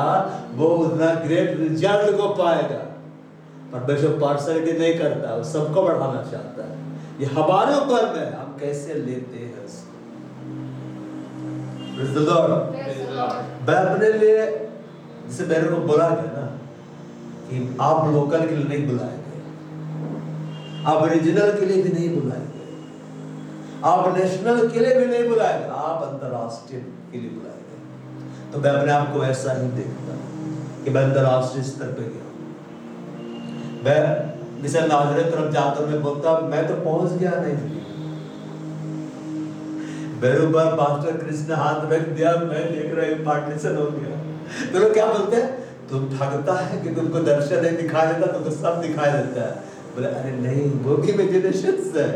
वो उतना ग्रेट रिजल्ट को पाएगा। परमेश्वर पार्शलिटी नहीं करता, वो सबको बढ़ाना चाहता है। ये हमारे ऊपर में, हम कैसे लेते हैं उसको। Praise the Lord। मैं अपने लिए, जिसे मेरे को बोला गया ना कि आप लोकल के लिए नहीं बुलाए गए, आप रीजनल के लिए भी नहीं बुलाए गए, आप नेशनल के लिए भी नहीं बुलाए गए, आप अंतरराष्ट्रीय के लिए बुलाए गए। तो मैं अपने आप को ऐसा ही देखता कि मैं अंतरराष्ट्रीय स्तर पे गया। मैं जैसे नाजरेत तरफ जाता हूं, मैं बोलता मैं तो पहुंच गया नहीं। मेरे ऊपर पास्टर कृष्ण हाथ रख दिया, मैं देख रहा हूं पार्टीशन हो गया। तो लोग क्या बोलते हैं? तुम ठगता है कि तुमको दर्शन नहीं दिखाई देता, तुमको सब दिखाई देता है। बोले अरे नहीं, वो भी इमेजिनेशन है।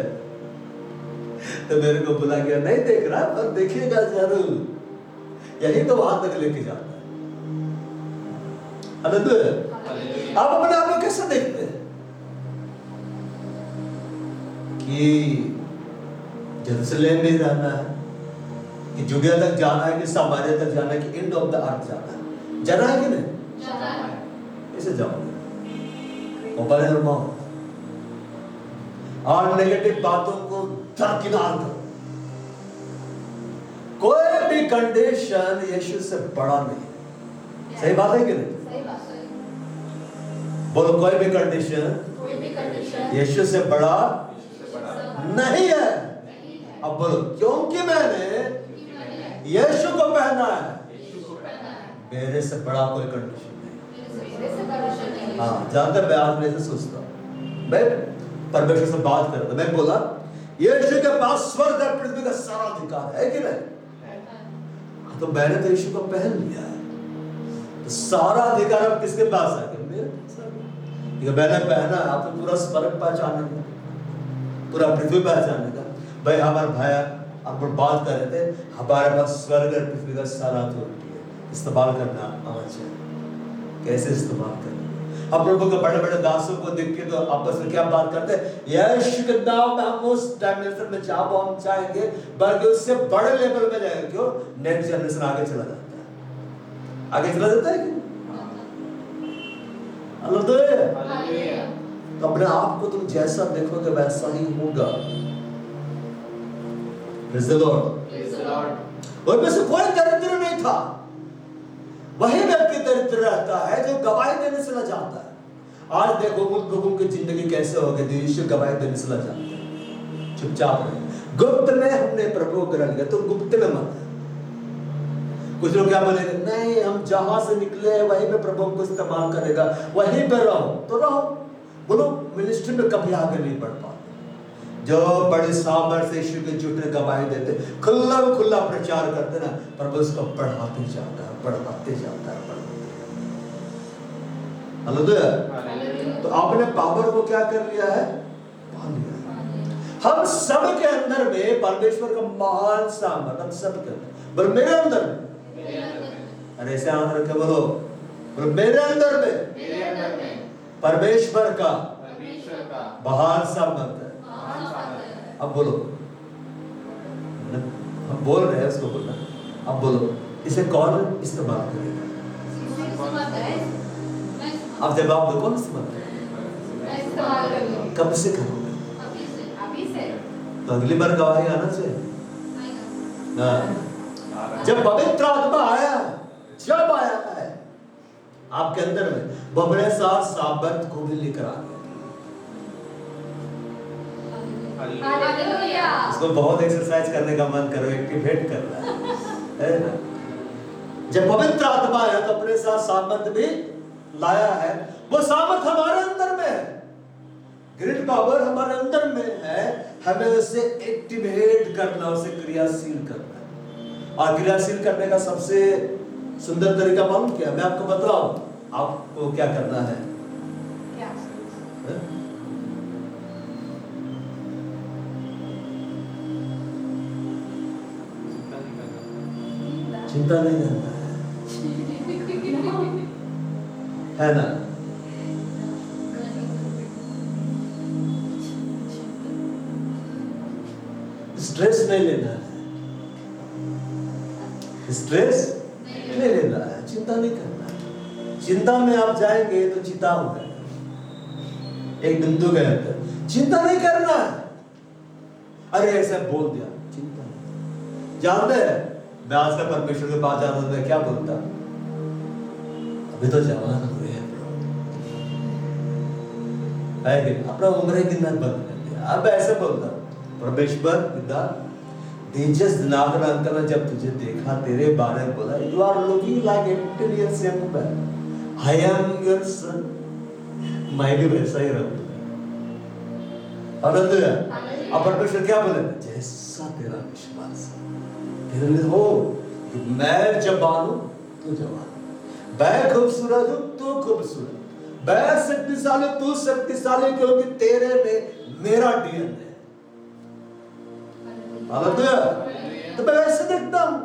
तो मेरे को बोला गया नहीं देख रहा, पर देखिएगा जरूर। यही तो वहां तक लेके जाता है। हालेलुया। आप अपने आप को कैसे देखते हैं? कि जेरूसलेम में रहना है, कि जुडिया तक जाना है, कि सामारिया तक जाना है, कि एंड ऑफ द अर्थ जाना है? जाना है कि नहीं? जाना है। कैसे जाओगे? ओपन योर माउथ और नेगेटिव बातों को दरकिनार करो। कोई भी कंडीशन यीशु से बड़ा नहीं है। सही बात है कि नहीं? सही बात है। बोलो, कोई भी कंडीशन यीशु से बड़ा नहीं है। अब बोलो, क्योंकि मैंने यीशु को पहना है, मेरे से बड़ा कोई कंडीशन नहीं। हाँ, ज्यादातर मैं आज में से सोचता हूँ, मैं परमेश्वर से बात कर रहा था। मैं बोला यीशु के पास स्वर्ग और पृथ्वी का सारा अधिकार है कि नहीं? तो मैंने तो यीशु को पहन लिया है, तो सारा अधिकार अब किसके पास है? मेरे पास है। मैंने पहना है, आप तो पूरा स्वर्ग पहचाने का, पूरा पृथ्वी पहचाने का। भाई हमारे भाई आप बात कर रहे थे, हमारे पास स्वर्ग और पृथ्वी का सारा अथॉरिटी है, इस्तेमाल करना आना चाहिए। कैसे इस्तेमाल करना? हम प्रभु के बड़े बड़े दासों को देख के तो आपस में क्या बात करते हैं, यीशु के नाम में हम उस डायमेंशन में जा पहुंचाएंगे, बल्कि उससे बड़े लेवल में जाएंगे। क्यों? नेक्स्ट जनरेशन आगे चला जाता है, आगे चला जाता है कि हालेलुया। तो अपने आप को तुम जैसा देखोगे वैसा ही होगा। Praise the Lord. और में से कोई दरिद्र नहीं था, वही व्यक्ति दरिद्र रहता है जो गवाही देने से न जाता है। आज देखो उन लोगों की जिंदगी कैसे हो गई, यीशु गवाही देने से न जाते हैं, चुपचाप रहे। गुप्त में हमने प्रभु को ग्रहण किया, तो गुप्त में मत। कुछ लोग क्या बोलेंगे, नहीं हम जहां से निकले हैं वहीं पे प्रभु को इस्तेमाल करेगा, वहीं पे रहो तो रहो। बोलो मिनिस्ट्री में कभी आगे नहीं बढ़ पाते। जो बड़े सामर्थ्य से यीशु के झूठे गवाही देते, खुला खुला प्रचार करते ना, प्रभु उसको बढ़ाते जाता है, बढ़ाते जाता है, हालेलुया। तो आपने पावर को क्या कर लिया है? पा लिया। हम सब के अंदर में परमेश्वर का महान सामर्थ्य, हम सब के अंदर, पर मेरे अंदर में, अरे ऐसे हाथ रखे बोलो, मेरे अंदर में परमेश्वर का महान सामर्थ्य है। अब बोलो, हम बोल रहे हैं उसको बोलना, अब बोलो इसे कौन इस्तेमाल करेगा? अब जवाब दो, कौन इस्तेमाल करेगा? कब से करोगे? अभी से। तो अगली बार गवाही आना चाहिए। जब पवित्र आत्मा आया, जब आया है आपके अंदर में, वो अपने साथ सामर्थ को भी लेकर आ गया। हालेलुया। इसको बहुत एक्सरसाइज करने का मन करो, एक्टिवेट करना है ना? जब पवित्र आत्मा आया तो अपने साथ सामर्थ भी लाया है। वो सामर्थ हमारे अंदर में है, ग्रेट पावर हमारे अंदर में है। हमें उसे एक्टिवेट करना, उसे क्रियाशील करना। और क्रियाशील करने का सबसे सुंदर तरीका मालूम क्या? मैं आपको बताऊं आपको क्या करना है। क्या? चिंता नहीं करना है ना? स्ट्रेस नहीं लेना है, स्ट्रेस नहीं लेना है, चिंता नहीं करना है। चिंता में आप जाएंगे तो चिता होगा, एक बिंदु के अंदर चिंता नहीं करना है। अरे ऐसा बोल दिया, चिंता नहीं। जानते हैं मैं आज का परमेश्वर के पास जाता था, क्या बोलता? अभी तो जवान हुए हैं, अपना उम्र गिनना बंद कर दिया। अब ऐसे बोलता परमेश्वर पिता, तेजस दिनाकर अंकल ने जब तुझे देखा, तेरे बारे में बोला, you are looking like 18 years young man, I am your son. मैं भी वैसा ही रहूंगा। हालेलुया। अब परमेश्वर क्या बोले? जैसा तेरा विश्वास तेरे लिए हो। मैं जवान हूं, तू जवान, मैं खूबसूरत हूं, तू खूबसूरत, मैं शक्तिशाली, तू शक्तिशाली, क्योंकि तेरे में मेरा डीएनए है। हालेलुया। तो मैं वैसे देखता हूं।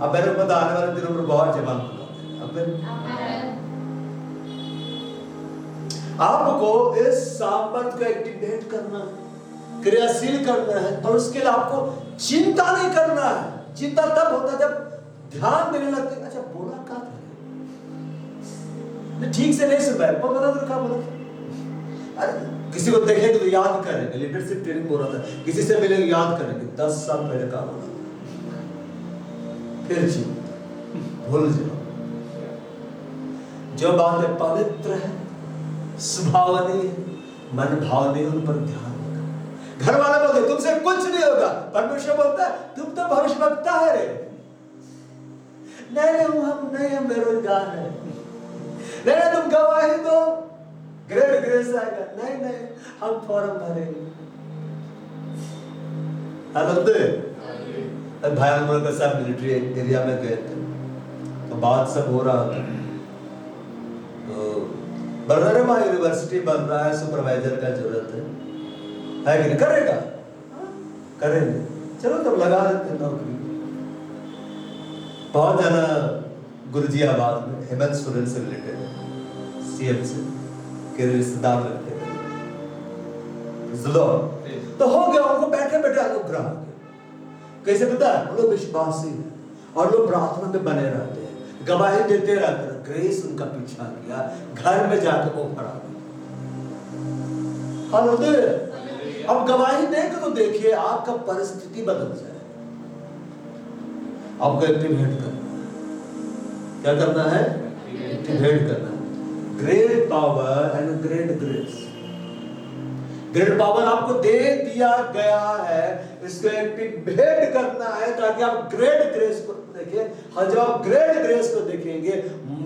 अब मेरे पता आने वाले दिनों में बहुत जवान होगा। आपको इस सामर्थ को एक्टिवेट करना, क्रियाशील करना है, और उसके लिए आपको चिंता नहीं करना है। चिंता तब होता जब ध्यान देने लगते, अच्छा बोला क्या था, ठीक से नहीं सुन पाए, पता तो क्या बोला। अरे किसी को देखेंगे तो याद करेंगे, लीडरशिप ट्रेनिंग बोल रहा था, किसी से मिलेंगे याद करेंगे 10 साल पहले क्या बोला, फिर चिंता भूल जाओ। जो बातें पवित्र है, सुभावनीय है, मन भावनीय, उन पर ध्यान रखो। घर वाले बोलते तुमसे कुछ नहीं होगा, परमेश्वर बोलता है तुम तो भविष्यवक्ता है रे। नहीं हम बेरोजगार है, नहीं तुम गवाही दो, ग्रेट ग्रेस से जाएगा। नहीं नहीं, हम फॉर्म भरेंगे। आनंद भाई हम लोग सब मिलिट्री एरिया में गए थे, तो बात सब हो रहा था। तो बन रहा है वहाँ यूनिवर्सिटी बन रहा है, सुपरवाइजर का जरूरत है कि नहीं? करेगा, करेंगे, चलो तब लगा देते नौकरी। बहुत जाना गुरुजियाबाद में हेमंत सोरेन से रिलेटेड है, सीएम से के रिश्तेदार लगते हैं, तो हो गया उनको बैठे बैठे अनुग्रह हो गया। कैसे पता है? वो लोग विश्वासी हैं और लोग प्रार्थना में बने रहते हैं, गवाही देते रहते हैं। ग्रेस उनका पीछा किया, घर में जाकर ऑफर आ गई। हालेलुया। अब गवाही देकर तो देखिए आपका परिस्थिति बदल जाए। आपको एक्टिवेट करना है। क्या करना है? एक्टिवेट करना है। Great power and great grace. Great power आपको दे दिया गया है, इसको एक्टिवेट करना है ताकि आप ग्रेट ग्रेस को देखिए। और जब आप ग्रेट ग्रेस को देखेंगे,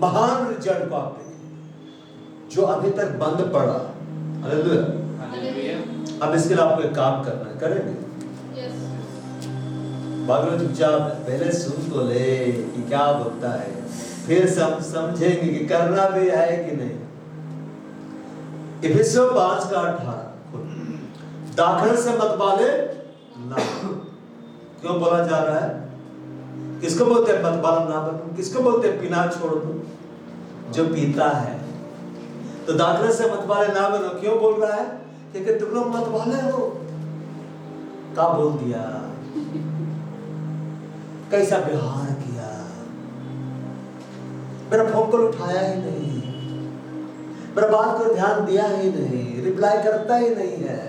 महान रिजल्ट को आप देखेंगे जो अभी तक बंद पड़ा। हालेलुया। अब इसके लिए आपको एक काम करना है, करेंगे? बाकी चुपचाप पहले सुन तो ले कि क्या होता है, फिर समझेंगे कि करना भी है कि नहीं। इफिसियों 5:18 दाखल से मत बाले ना। क्यों बोला जा रहा है? किसको बोलते हैं मत बाला ना बनो? किसको बोलते हैं पीना छोड़ दो? जो पीता है। तो दाखल से मत बाले ना बनो क्यों बोल रहा है? क्योंकि तुम लोग मत बाले हो। क्या बोल दिया? कैसा व्यवहार किया? मेरा फोन कॉल उठाया ही नहीं, मेरा बात को ध्यान दिया ही नहीं, रिप्लाई करता ही नहीं है।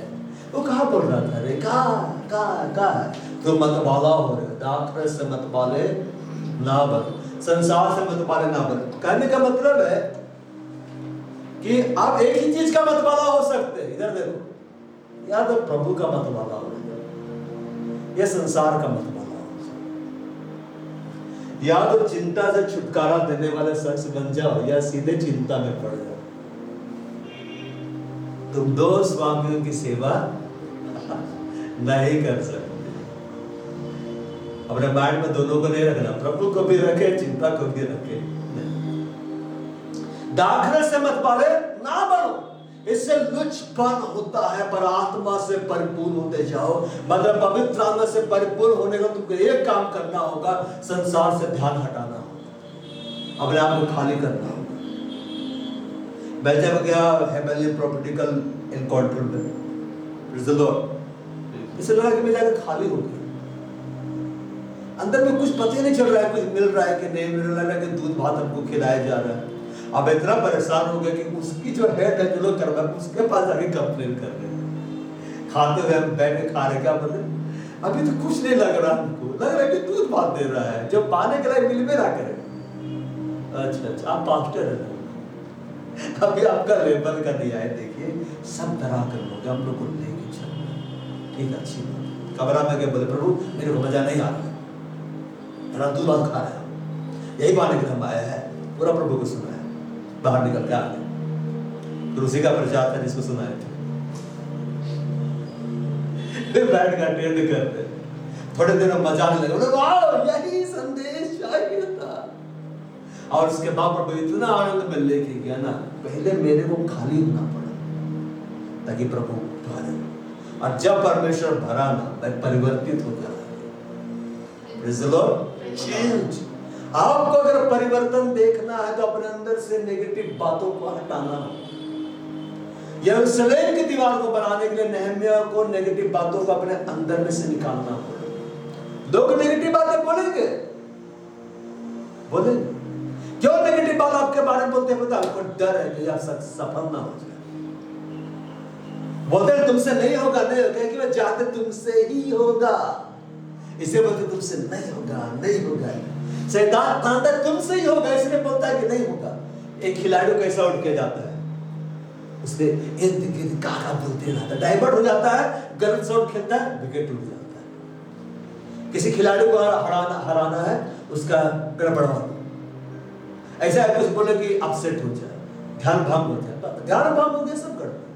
वो कहाँ बोल रहा था रे? कहाँ तो मतवाला हो रहे, दाखल से मतवाले ना बनो, संसार से मतवाले ना बनो। कहने का मतलब है कि आप एक ही चीज का मतवाला हो सकते हैं। इधर देखो, या तो प्रभु का मतवाला हो या संसार का मतवाला हो, या तो चिंता से छुटकारा देने वाले शख्स बन जाओ या सीधे चिंता में पड़ जाओ। तुम दो स्वामियों की सेवा नहीं कर सकते। अपने माइंड में दोनों को नहीं रखना, प्रभु को भी रखे, चिंता को भी रखे। दाखल से मत पाले ना बनो, इससे लुचपन होता है, पर आत्मा से परिपूर्ण होते जाओ। मतलब पवित्र आत्मा से परिपूर्ण होने का तुमको एक काम करना होगा, संसार से ध्यान हटाना होगा, अपने आप को खाली करना होगा। मैं जब गया हेवनली प्रॉपर्टिकल एनकाउंटर में, इसे लगा कि मैं जाकर खाली हो गया। अंदर में कुछ पता ही नहीं चल रहा है, कुछ मिल रहा है कि नहीं मिल रहा है, कि दूध भात हमको खिलाया जा रहा है। अब इतना परेशान हो गया कि उसकी जो हेड है जो लोग कर रहा है, उसके पास जाके कंप्लेन कर रहे हैं। खाते हुए हम बैठ के खा रहे, क्या बोले? अभी तो कुछ नहीं लग रहा, हमको लग रहा है कि दूध भात दे रहा है, जो पाने के लिए मिल में रहा करे। अच्छा, आप पास्टर है, अभी आपका लेबर का दिया है, देखिए सब तरह के लोग हम लोग को लेके चल रहे हैं। ठीक, अच्छी बात। कमरा में गए, बोले प्रभु मेरे को मजा नहीं आ रहा, मेरा दूध भात खा रहा है, यही पाने के लिए हम आया है। पूरा प्रभु को सुना है, बाहर निकल के आ गए। फिर उसी का प्रचार था जिसको सुनाए थे। फिर बैठ कर अटेंड करते, थोड़े देर में मजा आने लगा, वाह यही संदेश चाहिए था। और उसके बाद प्रभु इतना आनंद में लेके गया ना, पहले मेरे को खाली होना पड़ा ताकि प्रभु भरे, और जब परमेश्वर भरा ना, मैं परिवर्तित हो गया। Praise the Lord. चेंज। आपको अगर परिवर्तन देखना है तो अपने अंदर से नेगेटिव बातों को हटाना होगा। यरूशलेम की दीवार को बनाने के लिए नहम्याह को नेगेटिव बातों को अपने अंदर में से निकालना होगा। लोग नेगेटिव बातें बोलेंगे, बोलेंगे। क्यों नेगेटिव बात आपके बारे में बोलते हैं? पता आपको डर है कि आप सफल ना हो जाए। बोलते हैं तुमसे नहीं होगा, नहीं होगा, कि मैं चाहते तुमसे ही होगा, इसे बोलते तुमसे नहीं होगा, नहीं होगा। शैतान जानता है तुमसे ही होगा, इसलिए बोलता है कि नहीं होगा। एक खिलाड़ी कैसा उठ के जाता है, उसके इर्द गिर्द काका बोलते रहता है, डाइवर्ट हो जाता है, गलत शॉट खेलता है, विकेट टूट जाता है। किसी खिलाड़ी को हराना है, उसका गड़बड़ा ऐसा है, कुछ बोले कि अपसेट हो जाए, ध्यान भंग हो जाए, ध्यान भंग हो गया, सब गड़बड़।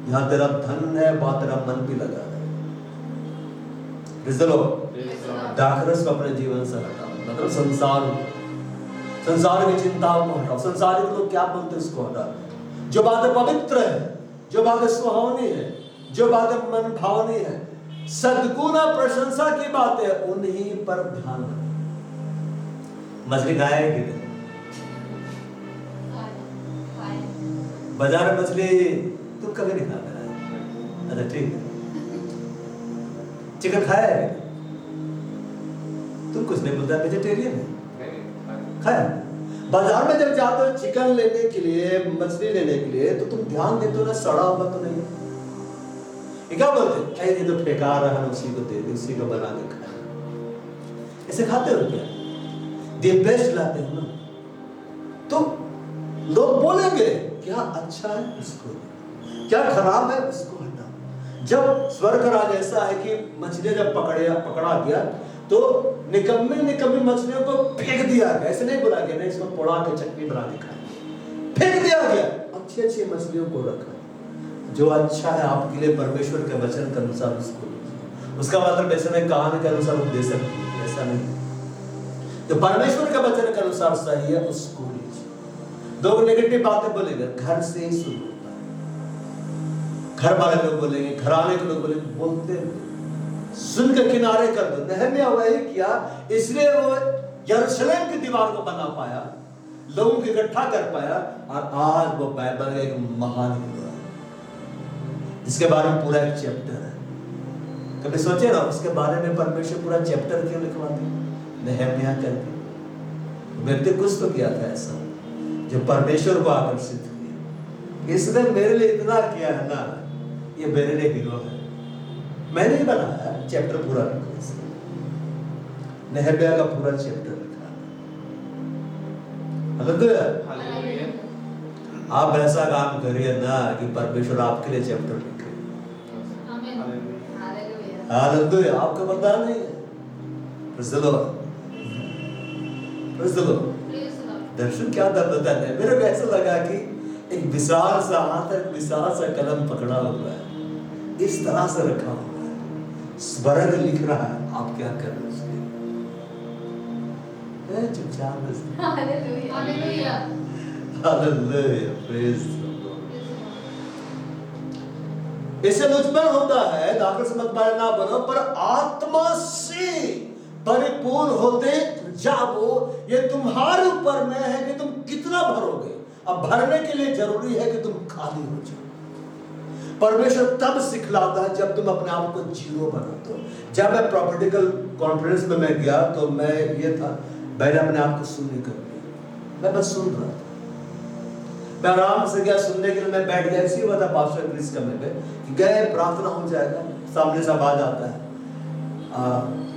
यहाँ तेरा धन है, वहां तेरा मन भी लगा है। रिजलो दाखरस को अपने जीवन से हटाओ, मतलब संसार की चिंताओं को हटाओ। संसारिक लोग क्या बोलते हैं, इसको हटाओ। जो बातें पवित्र है, जो बातें सुहावनी है, जो बातें मन भावनी है, सद्गुण और प्रशंसा की बातें, उन्हीं पर ध्यान रखो। मछली खाए कि नहीं? बाजार में मछली तुम कभी नहीं खाता है? अच्छा ठीक है। चिकन खाया है? तुम कुछ नहीं बोलता, वेजिटेरियन है? खाया? बाजार में जब जाते हो चिकन लेने के लिए, मछली लेने के लिए, तो तुम ध्यान देते हो ना सड़ा हुआ तो नहीं है? ये क्या बोलते हैं, ये तो फेंका रहा है, उसी को दे दे, उसी को बना के खाए। ऐसे खाते हो क्या? दे बेस्ट लाते हो ना, तो लोग बोलेंगे क्या अच्छा है उसको, क्या खराब है उसको हटाओ। जब स्वर्ग राज ऐसा है कि मछलियां जब पकड़ा गया तो निकम्मी मछलियों को फेंक दिया गया। ऐसे नहीं बोला गया नहीं इसको पोड़ा के चटनी बना के खाए, फेंक दिया गया। अच्छी मछलियों को रखा, जो अच्छा है आपके लिए परमेश्वर के वचन के अनुसार उसको लीजिए। उसका मतलब ऐसा नहीं कहानी के अनुसार उपदेश सकती है, ऐसा नहीं। जो परमेश्वर के वचन के अनुसार सही है उसको लीजिए। दो नेगेटिव बातें बोलेंगे, घर से ही शुरू होता है। घर वाले लोग बोलेंगे, घराने के लोग बोलेंगे, बोलते सुन के किनारे कर दो। नहम्याह वही किया, इसलिए वो यरूशलेम की दीवार को बना पाया, लोगों को इकट्ठा कर पाया, और आज वो बाइबल एक महान हीरो है जिसके बारे में पूरा एक चैप्टर है। कभी सोचे ना उसके बारे में परमेश्वर पूरा चैप्टर क्यों लिखवाते? नहम्याह करके व्यक्ति कुछ तो किया था ऐसा जो परमेश्वर को आकर्षित किया। इसने मेरे लिए इतना किया है ना, ये मेरे लिए हीरो है। मैंने ही बनाया चैप्टर पूरा लिखा, नहम्याह का पूरा चैप्टर लिखा। हालेलुया। आप ऐसा काम करिए ना कि परमेश्वर आपके लिए चैप्टर लिखे। हालेलुया। आपका वरदान नहीं है। Praise the Lord, praise the Lord. दर्शन क्या था पता नहीं, मेरे को ऐसा लगा कि एक विशाल सा हाथ, एक विशाल सा कलम पकड़ा हुआ है, इस तरह से रखा हुआ है, स्वर्ग लिख रहा है। आप क्या कर रहे हो? चुपचाप बस। Hallelujah, hallelujah, hallelujah, praise the Lord. इससे उत्पन्न होता है, दाखिल से मत ना बनो, पर आत्मा से परिपूर्ण होते जाओ। ये तुम्हारे ऊपर में है कि तुम कितना भरोगे। अब भरने के लिए जरूरी है कि तुम खाली हो जाओ। परमेश्वर तब सिखलाता है जब तुम अपने आप को जीरो बनाते हो। जब मैं प्रॉपर्टिकल कॉन्फ्रेंस में मैं गया तो मैं ये था, मैंने अपने आप को शून्य कर दिया। मैं बस सुन रहा था, मैं आराम से गया सुनने के लिए। मैं बैठ गया, ऐसी हुआ था पास्टर क्रिस कमरे पे कि गए प्रार्थना हो जाएगा, सामने से आवाज आता है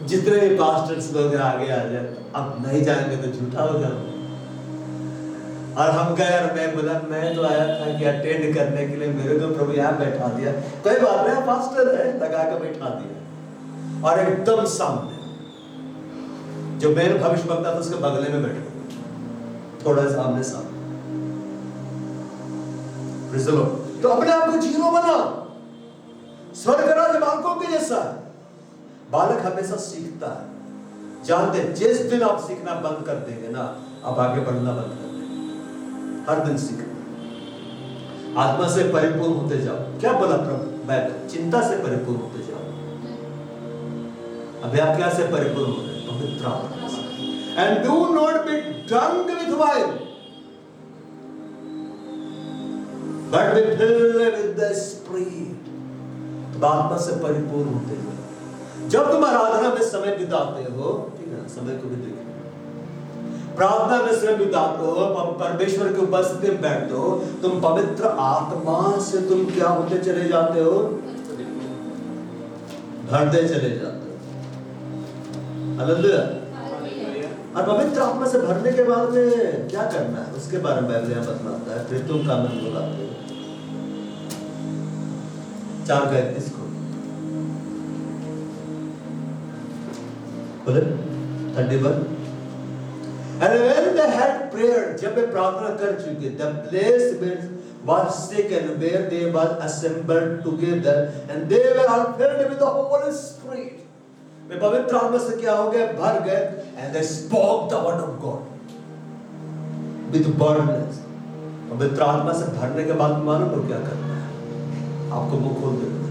जितने भी पास्टर्स लोग आगे आ जाए, अब नहीं जाएंगे तो झूठा हो जाएगा। और हम गए और मैं बोला मैं तो आया था कि अटेंड करने के लिए, मेरे को प्रभु यहाँ बैठा दिया, कोई बात नहीं पास्टर है, लगा के बैठा दिया। और एकदम सामने जो मेरे भविष्य वक्ता था उसके बगले में बैठा, थोड़ा सामने सामने। Praise the Lord. तो अपने आप को जीरो बना, स्वर्ग राज्य बालकों के जैसा। बालक हमेशा सीखता है, जानते जिस दिन आप सीखना बंद कर देंगे ना, आप आगे बढ़ना बंद कर देंगे। हर दिन सीखना, आत्मा से परिपूर्ण होते जाओ। क्या बोला प्रभु? मैं चिंता से परिपूर्ण होते जाओ। अभी आप क्या से परिपूर्ण हो रहे? पवित्र आत्मा से। And do not be drunk with wine but be filled with the spirit. आत्मा से परिपूर्ण होते जाओ। जब तुम आराधना में समय बिताते हो, ठीक है, समय को भी देखो, प्रार्थना में समय बिताते हो, परमेश्वर के उपस्थिति में बैठते हो, तुम पवित्र आत्मा से तुम क्या होते चले जाते हो? भरते चले जाते हो। हालेलुया। और पवित्र आत्मा से भरने के बाद में क्या करना है उसके बारे में बाइबल यहाँ बतलाता है। फिर तुम काम बुलाते हो 4:31 को बोले 31। And when they had prayer, जब वे प्रार्थना कर चुके, the place was taken where they were assembled together, and they were all filled with the Holy Spirit. वे पवित्र आत्मा से क्या हो गए, भर गए, and they spoke the word of God with boldness. पवित्र आत्मा से भरने के बाद मालूम हो क्या करना है, आपको मुंह खोल देना।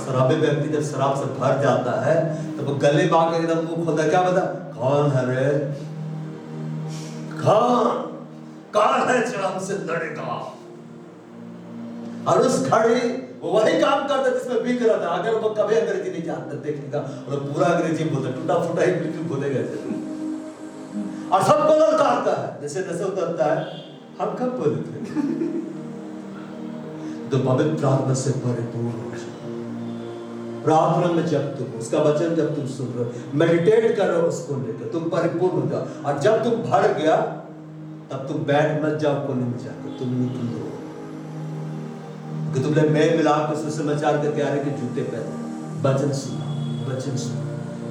शराबी व्यक्ति जब शराब से भर जाता है तो वो गले बांध के एकदम मुंह खोलता है, क्या बता, कौन है रे, कौन है जो हमसे लड़ेगा। और उस घड़ी वो वही काम करता जिसमें बिक रहा था। अगर वो कभी अंग्रेजी नहीं जानता देखेगा, और पूरा अंग्रेजी बोलता, टूटा फूटा ही बिल्कुल बोलेगा, और सबको ललकारता है। जैसे नशा उतरता है, हम कब बोलते हैं, तो पवित्र आत्मा से परिपूर्ण हो जाओ। प्रार्थना में जब तुम उसका वचन जब तुम सुन रहे हो, मेडिटेट कर रहे हो उसको लेकर, तुम परिपूर्ण हो जाओ। और जब तुम भर गया तब तुम बैठ मत जाओ कोने में जाकर, तुम निकल दो कि तुमने मेल मिलाप के सुसमाचार करके आ रहे कि जूते पहने। वचन सुना, वचन सुना,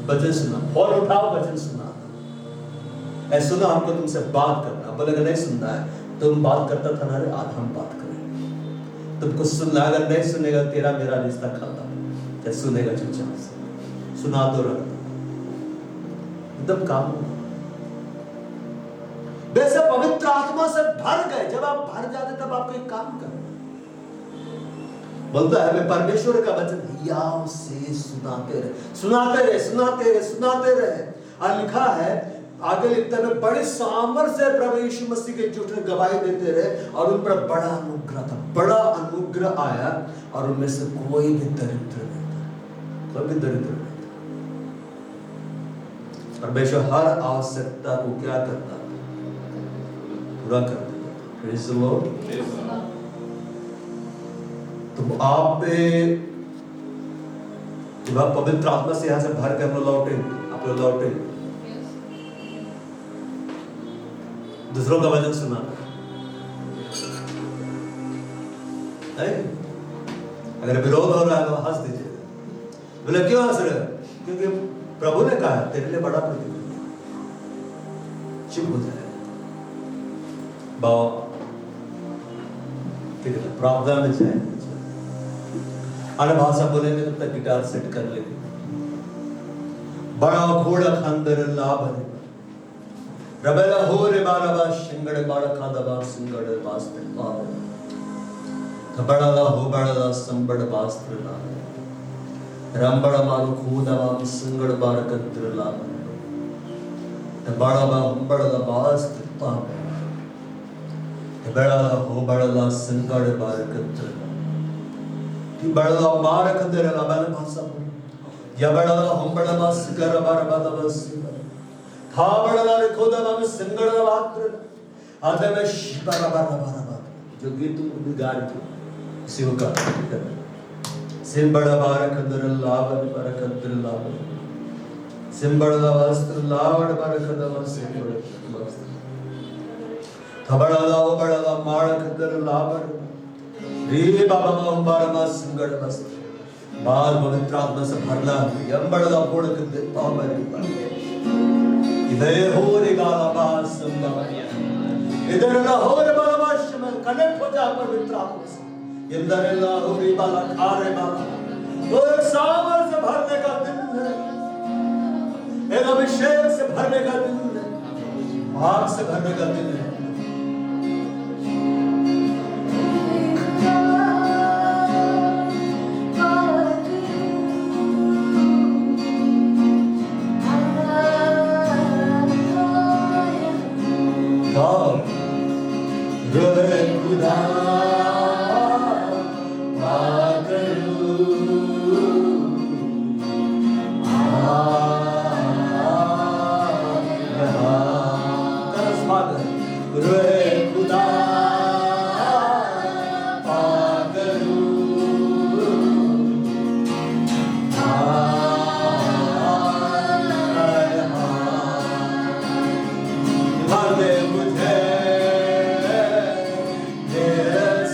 वचन सुना, फौर उठाओ, वचन सुना। ऐसा सुना हमको तुमसे बात करना, बोलेगा नहीं सुनना है, तुम बात करता था ना रे, आज हम बात करें। तुमको सुनना, अगर नहीं सुनेगा तेरा मेरा रिश्ता खत्म। क्या सुनेगा चुपचाप से, सुना तो रखता एकदम काम। वैसे पवित्र आत्मा से भर गए, जब आप भर जाते तब आपको एक काम करना बोलता है, मैं परमेश्वर का वचन याव से सुनाते रहे, सुनाते रहे, सुनाते रहे, सुनाते रहे। और लिखा है आगे लिखता है, बड़े सामर्थ से प्रभु यीशु मसीह के झूठ में गवाही देते रहे, और उन पर बड़ा अनुग्रह था, बड़ा अनुग्रह आया, और उनमें से कोई भी दरिद्र नहीं था, कोई भी दरिद्र नहीं था। परमेश्वर हर आवश्यकता को क्या करता था, पूरा कर देता। Praise the Lord. तो आप जब आप पवित्र आत्मा से यहाँ से भर के हम लोग लौटे, आप लोग लौटे, दूसरों का वचन सुना। अगर विरोध हो रहा है तो हंस दीजिए। बोले क्यों हंस रहे हो? क्योंकि प्रभु ने कहा तेरे लिए बड़ा प्रतिफल, चुप हो जाए। ठीक है, प्रार्थना में जाए, अन्य भाषा बोलेंगे तब तक गिटार सेट कर लेंगे। बड़ा घोड़ा खंदर लाभ है, रबेला हो रे बारबा शिंगड़ बाड़ा खादबा सिंगड़ बास्ते पाव, कबड़ला हो बड़ला संबड़ बास्त्र ला, रंबड़ मारू खूदवा सिंगड़ बार कत्र ला, बड़ाबा हुंबड़ला बास्त्र पाव, बड़ला हो बड़ला सिंगड़ बार कत्र ला, कि बड़ला मार कत्र ला बल भाषा, या बड़ला हुंबड़ला बास्त्र बार बादबस थाबड़ला रे खोदवा में सिंगड़ बात्र, आधे में शिबरा बार बार जो गीत तुम गा रहे थे शिव का, सिंबड़ा बार कंदर लावन बार कंदर लावन, सिंबड़ा वस्त्र लावन बार कंदर सिंबड़ वस्त्र, थबड़ा लाओ बड़ा ला मार कंदर लावन, रे बाबा मां बार सिंगड़ वस्त्र, बाल पवित्र आत्मा से भरना, यंबड़ा ला फोड़ कंदर पावर, इधर हो रे गाला बास संबंधिया, इधर ना हो रे बाला बाश में कनेक्ट हो जा पवित्र आत्मा से, इधर ना हो रे बाला खारे बाला, तो एक सामर से भरने का दिन है, एक अभिषेक से भरने का दिन है, भाग से भरने का दिन है। Yes.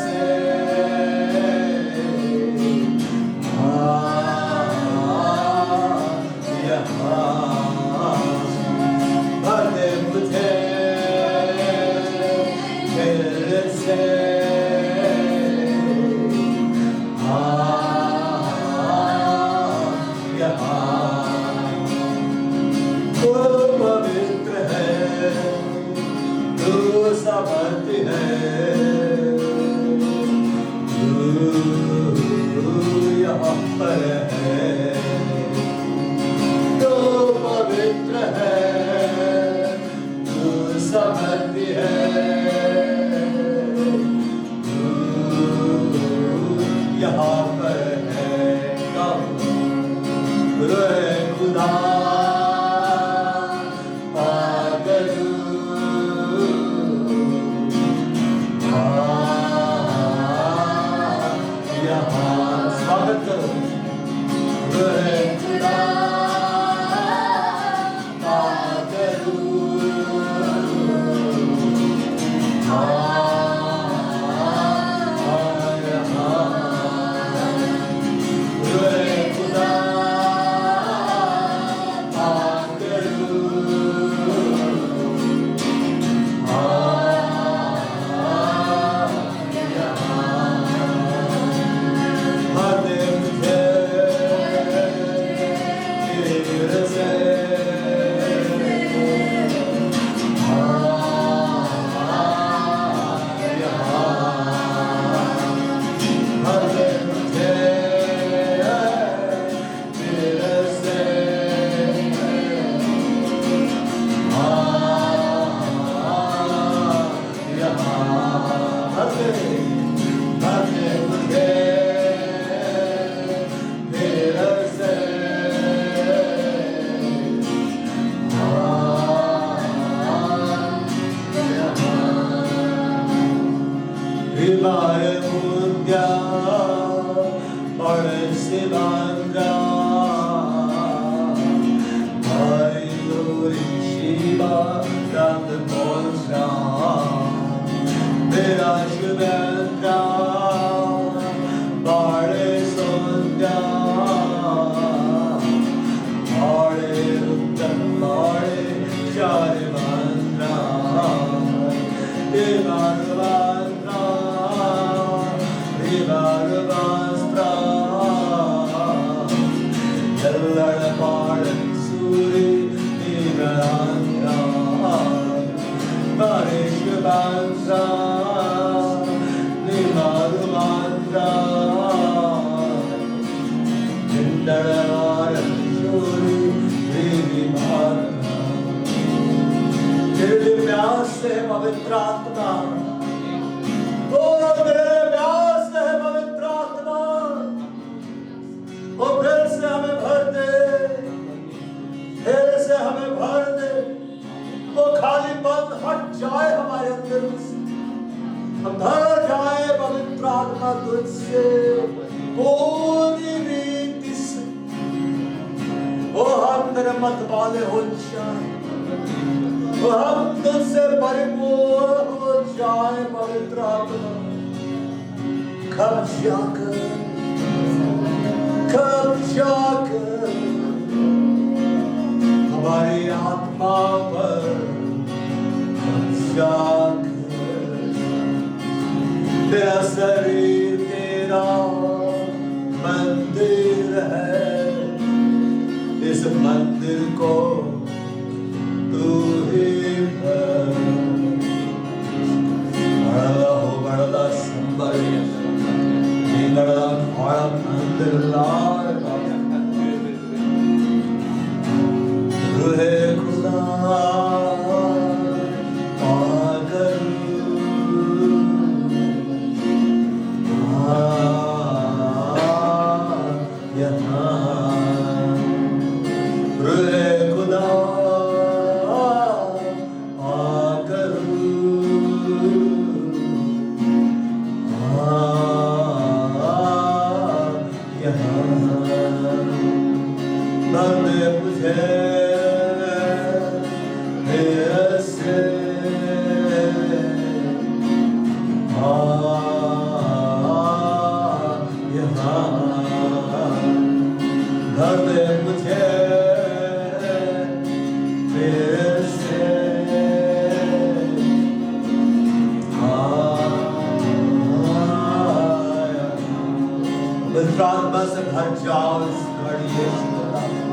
भर जाओ इस घड़ी यीशु के नाम में।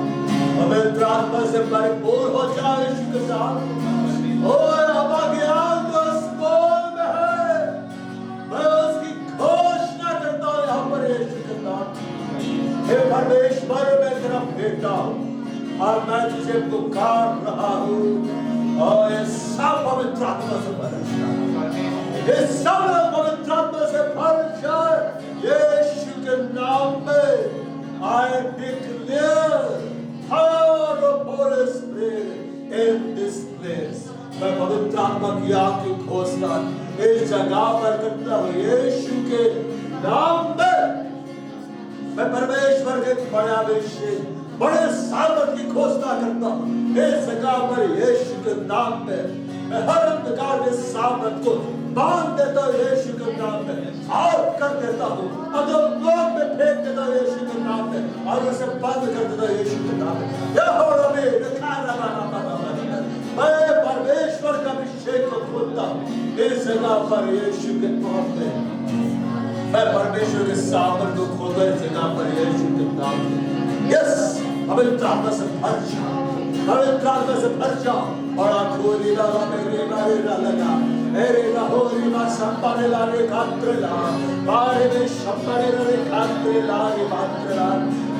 पवित्र आत्मा से परिपूर्ण हो जाओ यीशु के नाम में। और हमारा ज्ञान तो इस बोल में है, मैं उसकी घोषणा करता हूँ यहाँ पर यीशु के नाम में। हे परमेश्वर, मैं तेरा बेटा हूँ और मैं तुझे पुकार रहा हूँ। और ये सब पवित्र आत्मा से भर जाए, ये सब पवित्र आत्मा से भर जाए यीशु के नाम में। I declare power of Holy Spirit in this place. मैं पवित्र आत्मा की आपकी घोषणा इस जगह पर करता हूँ यीशु के नाम में। मैं परमेश्वर के बड़े अभिषेक, बड़े सामर्थ की घोषणा करता हूँ इस जगह पर यीशु के नाम में। मैं हर अंधकार के सामर्थ को बांध देता हूँ यीशु के नाम में, आउट कर देता हूँ, अधोलोक में फेंक देता हूँ यीशु के नाम में, और उसे बंद कर देता हूँ यीशु के नाम में। मैं परमेश्वर का अभिषेक को खोलता हूँ इस जगह पर यीशु के नाम में। मैं परमेश्वर के सामर्थ को खोलता इस जगह पर यीशु के नाम में। यस, पवित्र आत्मा से भर जाओ, पवित्र आत्मा से भर जाओ। और आखोरी ला मेरे बारे ला लगा मेरे ला होरी मा संपारे ला रे खात्र ला बारे में संपारे ला रे खात्र ला रे मात्र ला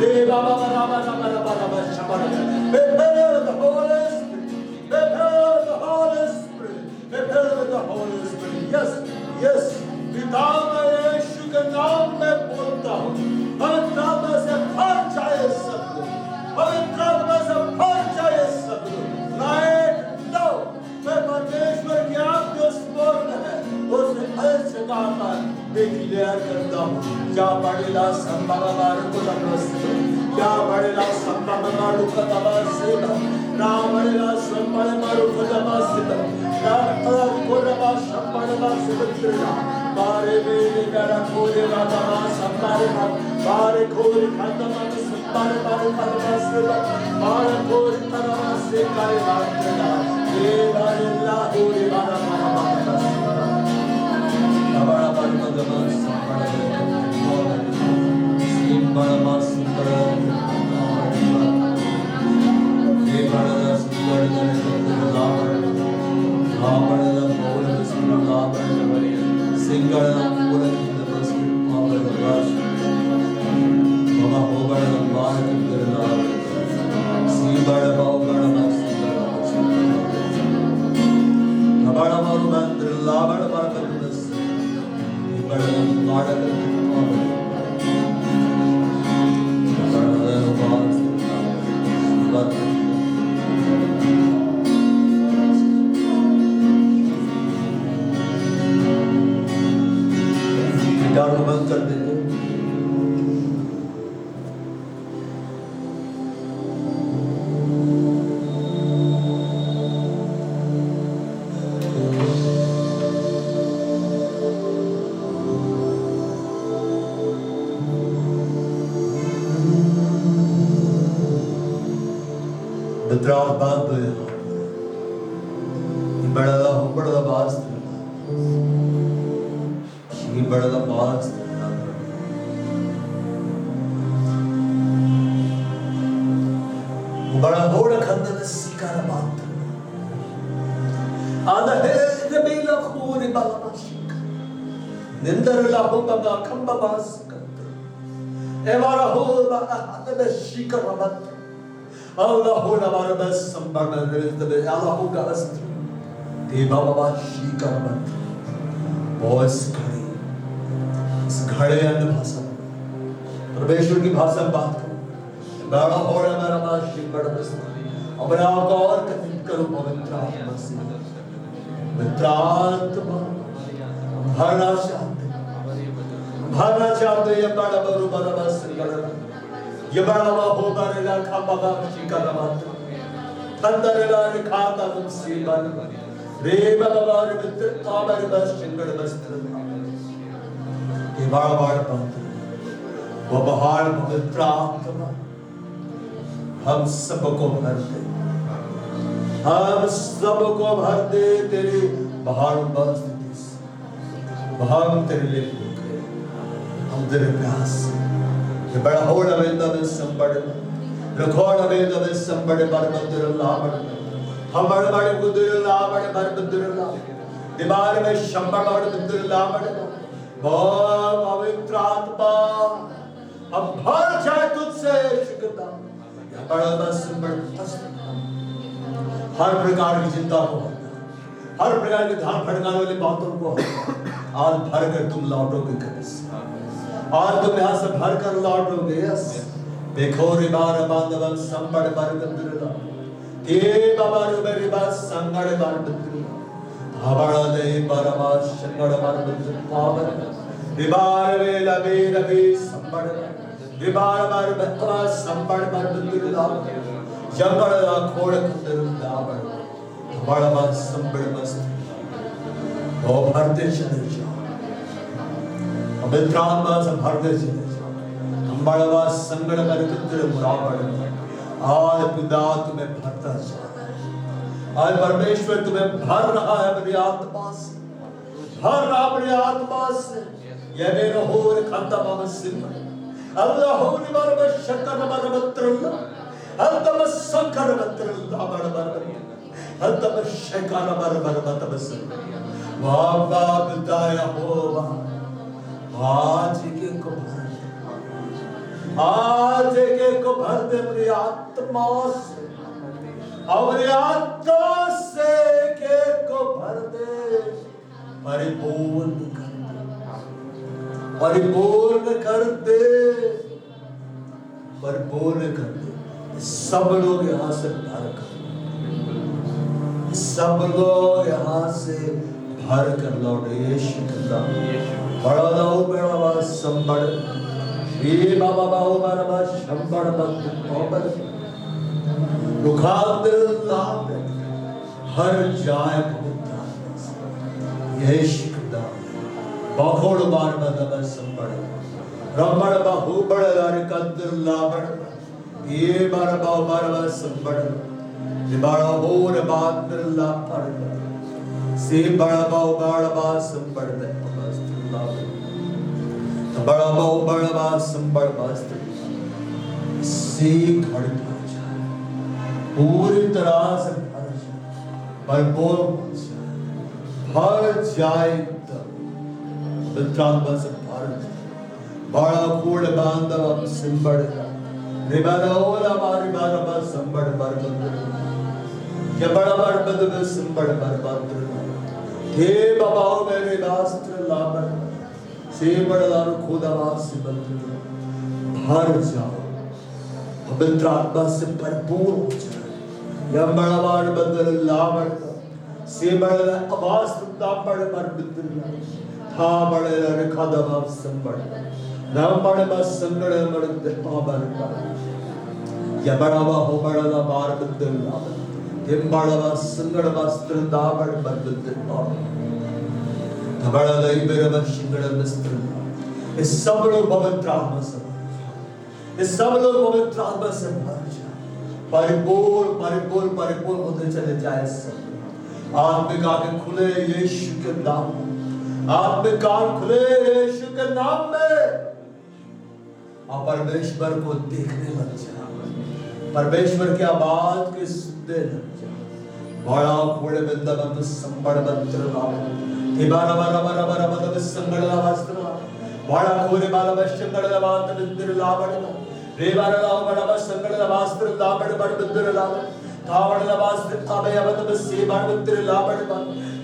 रे बाबा बाबा बाबा बाबा संपारे prepare the Holy Spirit, prepare the Holy Spirit, prepare the Holy Spirit. Yes, yes, पिता मैं यीशु के नाम में बोलता हूँ, पवित्र आत्मा से भर जाए सब लोग, पवित्र आत्मा से भर जाए सब लोग। मैं परमेश्वर की आपके उस पूर्ण है उसे हर जगह पर डिक्लेयर करता हूँ। क्या बड़ेला संभव मारू को नमस्ते, क्या बड़ेला संभव मारू को नमस्ते, ना बड़ेला संभव मारू को नमस्ते, ना को नमस्ते संभव नमस्ते। बारे मेरे मेरा कोरे राजा संभव बारे कोरे खाता मन संभव बारे नमस्ते, बारे कोरे नमस्ते करे बारे ये बारे ला कोरे बारा बारा बारा बारा बारा नमस्ते बड़ा मस्त बड़ा ये बड़ा सुंदर नरे लावर लावर बोल सुंदर लावर सिंगर बोल नमस्ते मावर राज बाबा हो बड़ा बार कर लावर सी बड़ा बाव बड़ा मस्त बड़ा मारू मंत्र लावर बड़ा कर बड़ा नाटक गिटार को बंद कर देंगे। Bedrag band bada baas ये बड़ा बास बड़ा होड़ खंदन सिकार बात आधा है रबीला खून बालाशिक निंदर लाभो बगा खंबा बास करते एवारा हो बगा आधा शिकार बात Allah हो नवारा बस संबंध निरंतर Allah हो का बस देवा बाबा शिकार बात बॉस इस घड़े अन्य भाषा परमेश्वर की भाषा में बात करो। बड़ा हो रहा मेरा बात बड़ा बस अपने आप को और कथित करो पवित्र आत्मा से। पवित्र आत्मा भरना चाहते ये बड़ा बरू बड़ा बस ये बड़ा हो बरेला खापा का शिकार बात थंदरेला रे खाता तुमसे बन रे बाबा रे मित्र काबर बस चिंगड़ बस ये बड़ा बड़ा बात वो बहार पवित्र आत्मा हम सबको भर दे, हम सबको भर दे तेरी बहार बस हम तेरे लिए भूखे, हम तेरे प्यास बड़ा होड़ में तब संबड़ रखोड़ में तब संबड़ बरबदर लाबड़ हमड़ बड़ बुदर लाबड़ बरबदर लाबड़ दीवार में शंबड़ बरबदर लाबड़ बहुत पवित्र आत्मा अब भर जाए तुझसे शिकता बड़ा बस बड़ हर प्रकार की चिंता को हर प्रकार के ध्यान भटकाने वाली बातों को आज भर कर तुम लौटोगे घर से आज तुम यहाँ से भर कर लौटोगे यस देखो रिबार बांधवन संबड़ बर बंदरला ते बाबा रुबे बास संगड़ बर बंदरला हबड़ा दे बरमा संगड़ बर बंदरला रिबार वे लबे रबे संबड़ रिबार बर बतवा संबड़ बर बंदरला जंगड़ ला खोड़ बंदरला बड़ा बात संबड़ मस्त ओ भरते चले जाओ पवित्र आत्मा से भरते चले जाओ हम बड़ा बात संगड़ कर मुराबड़ आज पिता तुम्हें भरता जाए आज परमेश्वर तुम्हें भर रहा है अपनी आत्मा से भर रहा अपनी आत्मा से ये मेरा होर खाता ममसिम अल्लाह होरी बार शक्कर बार बत्रल्ला अल्तम संकर बत्रल्ला बार बार अल्तम शक्कर बार बार बतबस वाह बाप दाया होवा आज के को भर आज के को भर दे अपनी आत्मा से अपनी आत्मा से के को भर दे परिपूर्ण कर दे परिपूर्ण कर दे सब लोग यहाँ से भर कर सब लोग यहाँ से भर कर लौटे यीशु का बड़ा दाऊ बड़ा बात संबड़ ये बाबा बाऊ बड़ा बात संबड़ बंद मोहब्बत रुखातर लाभ हर जाए यीशु का बाखोड़ बार बंद संबड़ रमड़ बाहु बड़ा दार कंदर लाबड़ ये बार बाऊ बार बात संबड़ बड़ा होर बात लापड़ से बड़ा बाऊ बड़ा बात संबड़ बड़ा बाऊ बड़ा बात संबड़ मस्त से खड़ जाए पूरी तरह से भर जाए वित्रात्मा से भर बड़ा कूड़ बांधव अब संबड़ रिबारा ओला मारी बारा बार संबड़ बार बंद ये बड़ा बार बदल संबड़ बार बंद हे बाबाओ मेरे राष्ट्र लाबर से बड़ा खुदा वासी बंद भर जाओ पवित्र आत्मा से भरपूर हो जाए यह बड़ा बार बदल लाबर से बड़ा आवाज लाबर बार बदल था बड़े रखा दबा संबड़ नाम बड़े बस संगड़ मर्द बाबर यह बड़ा हो बड़ा बार बदल लाबर बड़ा संगड़ वस्त्र दाबड़ बदल बड़ा दई बेरब शिंगड़ वस्त्र इस सब लोग पवित्र आत्मा से इस सब लोग पवित्र आत्मा से भर जाए परिपूर्ण परिपूर्ण परिपूर्ण होते चले जाए सब आत्मिक आंखें खुले यीशु के नाम में आत्मिक कान खुले यीशु के नाम में और परमेश्वर को देखने लग जाए परमेश्वर की आवाज के सुनने लग बड़ा कोड़े बिंदा बंद संबड़ बंतर लाभ इबारा बारा बारा बारा बंद संगड़ लावास्त्र बड़ा कोड़े बाला बंद लावात बिंदर लावड़ रे बारा लाव बड़ा बंद संगड़ लावास्त्र लावड़ बड़ बिंदर लाव थावड़ लावास्त्र ताबे अबत बसी बड़ बिंदर लावड़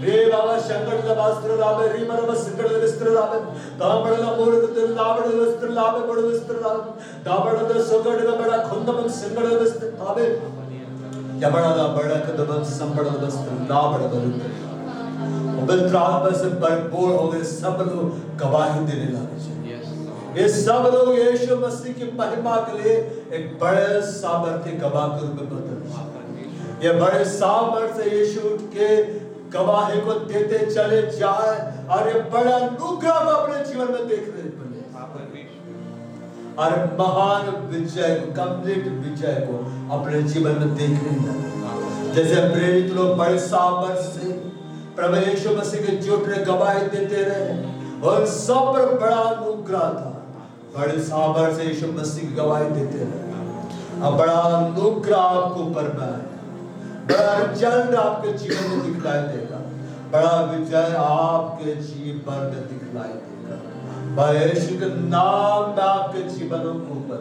रे बाबा संगड़ लावास्त्र लाव रे बारा बंद संगड़ वस्त्र लाव ताबड़ ला मोर बिंदर लावड़ वस्त्र लाव बड़ वस्त्र लाव ताबड़ द संगड़ बड़ा खुंद बंद संगड़ वस्त्र ताबे बड़ा कदम संबड़ वस्त्र लाबड़ बरुद पवित्र आत्मा से भरपूर हो गए सब लोग गवाही देने लगे ये सब लोग यीशु मसीह की महिमा के लिए एक बड़े सामर्थ्य गवाह के रूप में बदल ये बड़े सामर्थ्य यीशु के गवाही को देते चले जाए और ये बड़ा अनुग्रह अपने जीवन में देखने को और महान विजय कंप्लीट विजय को अपने जीवन में देखने लगे जैसे प्रेरित लोग बड़े सामर्थ्य से प्रभु यीशु मसीह के झूठ में गवाही देते रहे और सब पर बड़ा अनुग्रह था बड़े साबर से यीशु मसीह की गवाही देते रहे। अब बड़ा अनुग्रह आपको ऊपर में आएगा, बड़ा रिजल्ट आपके जीवन में दिखलाई देगा, बड़ा विजय आपके जीवन में दिखलाई देगा। भाई यीशु के नाम में आपके जीवनों के ऊपर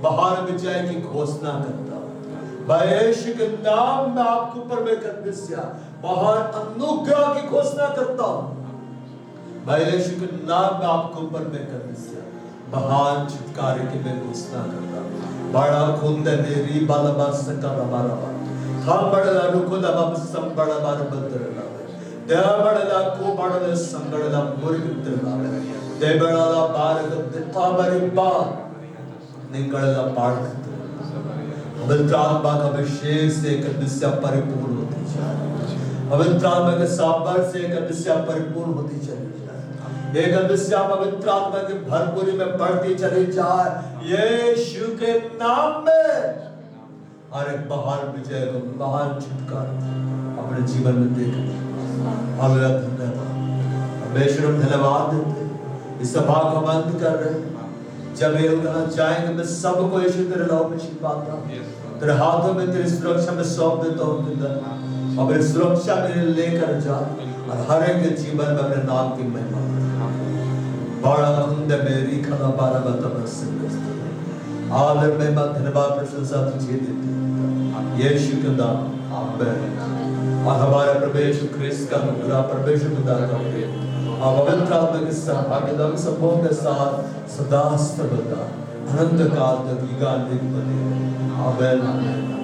बाहर विजय की घोषणा करता हूं। भाई यीशु के नाम में आपके ऊपर मैं कदसिया बाहर अनुग्रह की घोषणा करता हूं। भाई यीशु के नाम में आपके ऊपर मैं कदसिया महान छुटकारे की मैं घोषणा करता हूं। बड़ा खुद मेरी बालबा सका हमारा हम बड़ा रुको दबा सम बड़ा बार बदलना दे बड़ा को बड़ा संगड़ला मुर्गितला दे बड़ा बार दिता बरी बार निकलला पार पवित्र आत्मा का अभिषेक से कदसिया परिपूर्ण होती जाए। पवित्र आत्मा के साबर से कदसिया परिपूर्ण होती चली जाए। ये कदसिया पवित्र आत्मा की भरपूरी में बढ़ती चली जाए यीशु के नाम में। और एक महान विजय को महान छुटकारा अपने जीवन में देखना हमें धन्यवाद हमेशा धन्यवाद देते। इस सभा को बंद कर रहे जब ये उड़ना चाहेंगे मैं सबको यीशु तेरे नाम में छिपाता हूं, तेरे हाथों में तेरी सुरक्षा में सौंप देता हूं पिता। और मेरी सुरक्षा मेरे लेकर जा और हर एक के जीवन में अपने नाम की महिमा बड़ा खुद मेरी खला बारा बतबस आदर में मैं धन्यवाद प्रशंसा तुझे देती हूं यीशु के नाम आमीन। और हमारे प्रभु ख्रिस्त का अनुग्रह परमेश्वर पिता का प्रेम और पवित्र आत्मा के सहभागिता में सबों के साथ सदा सर्वदा अनंत काल तक युगान्वित बने। आमीन।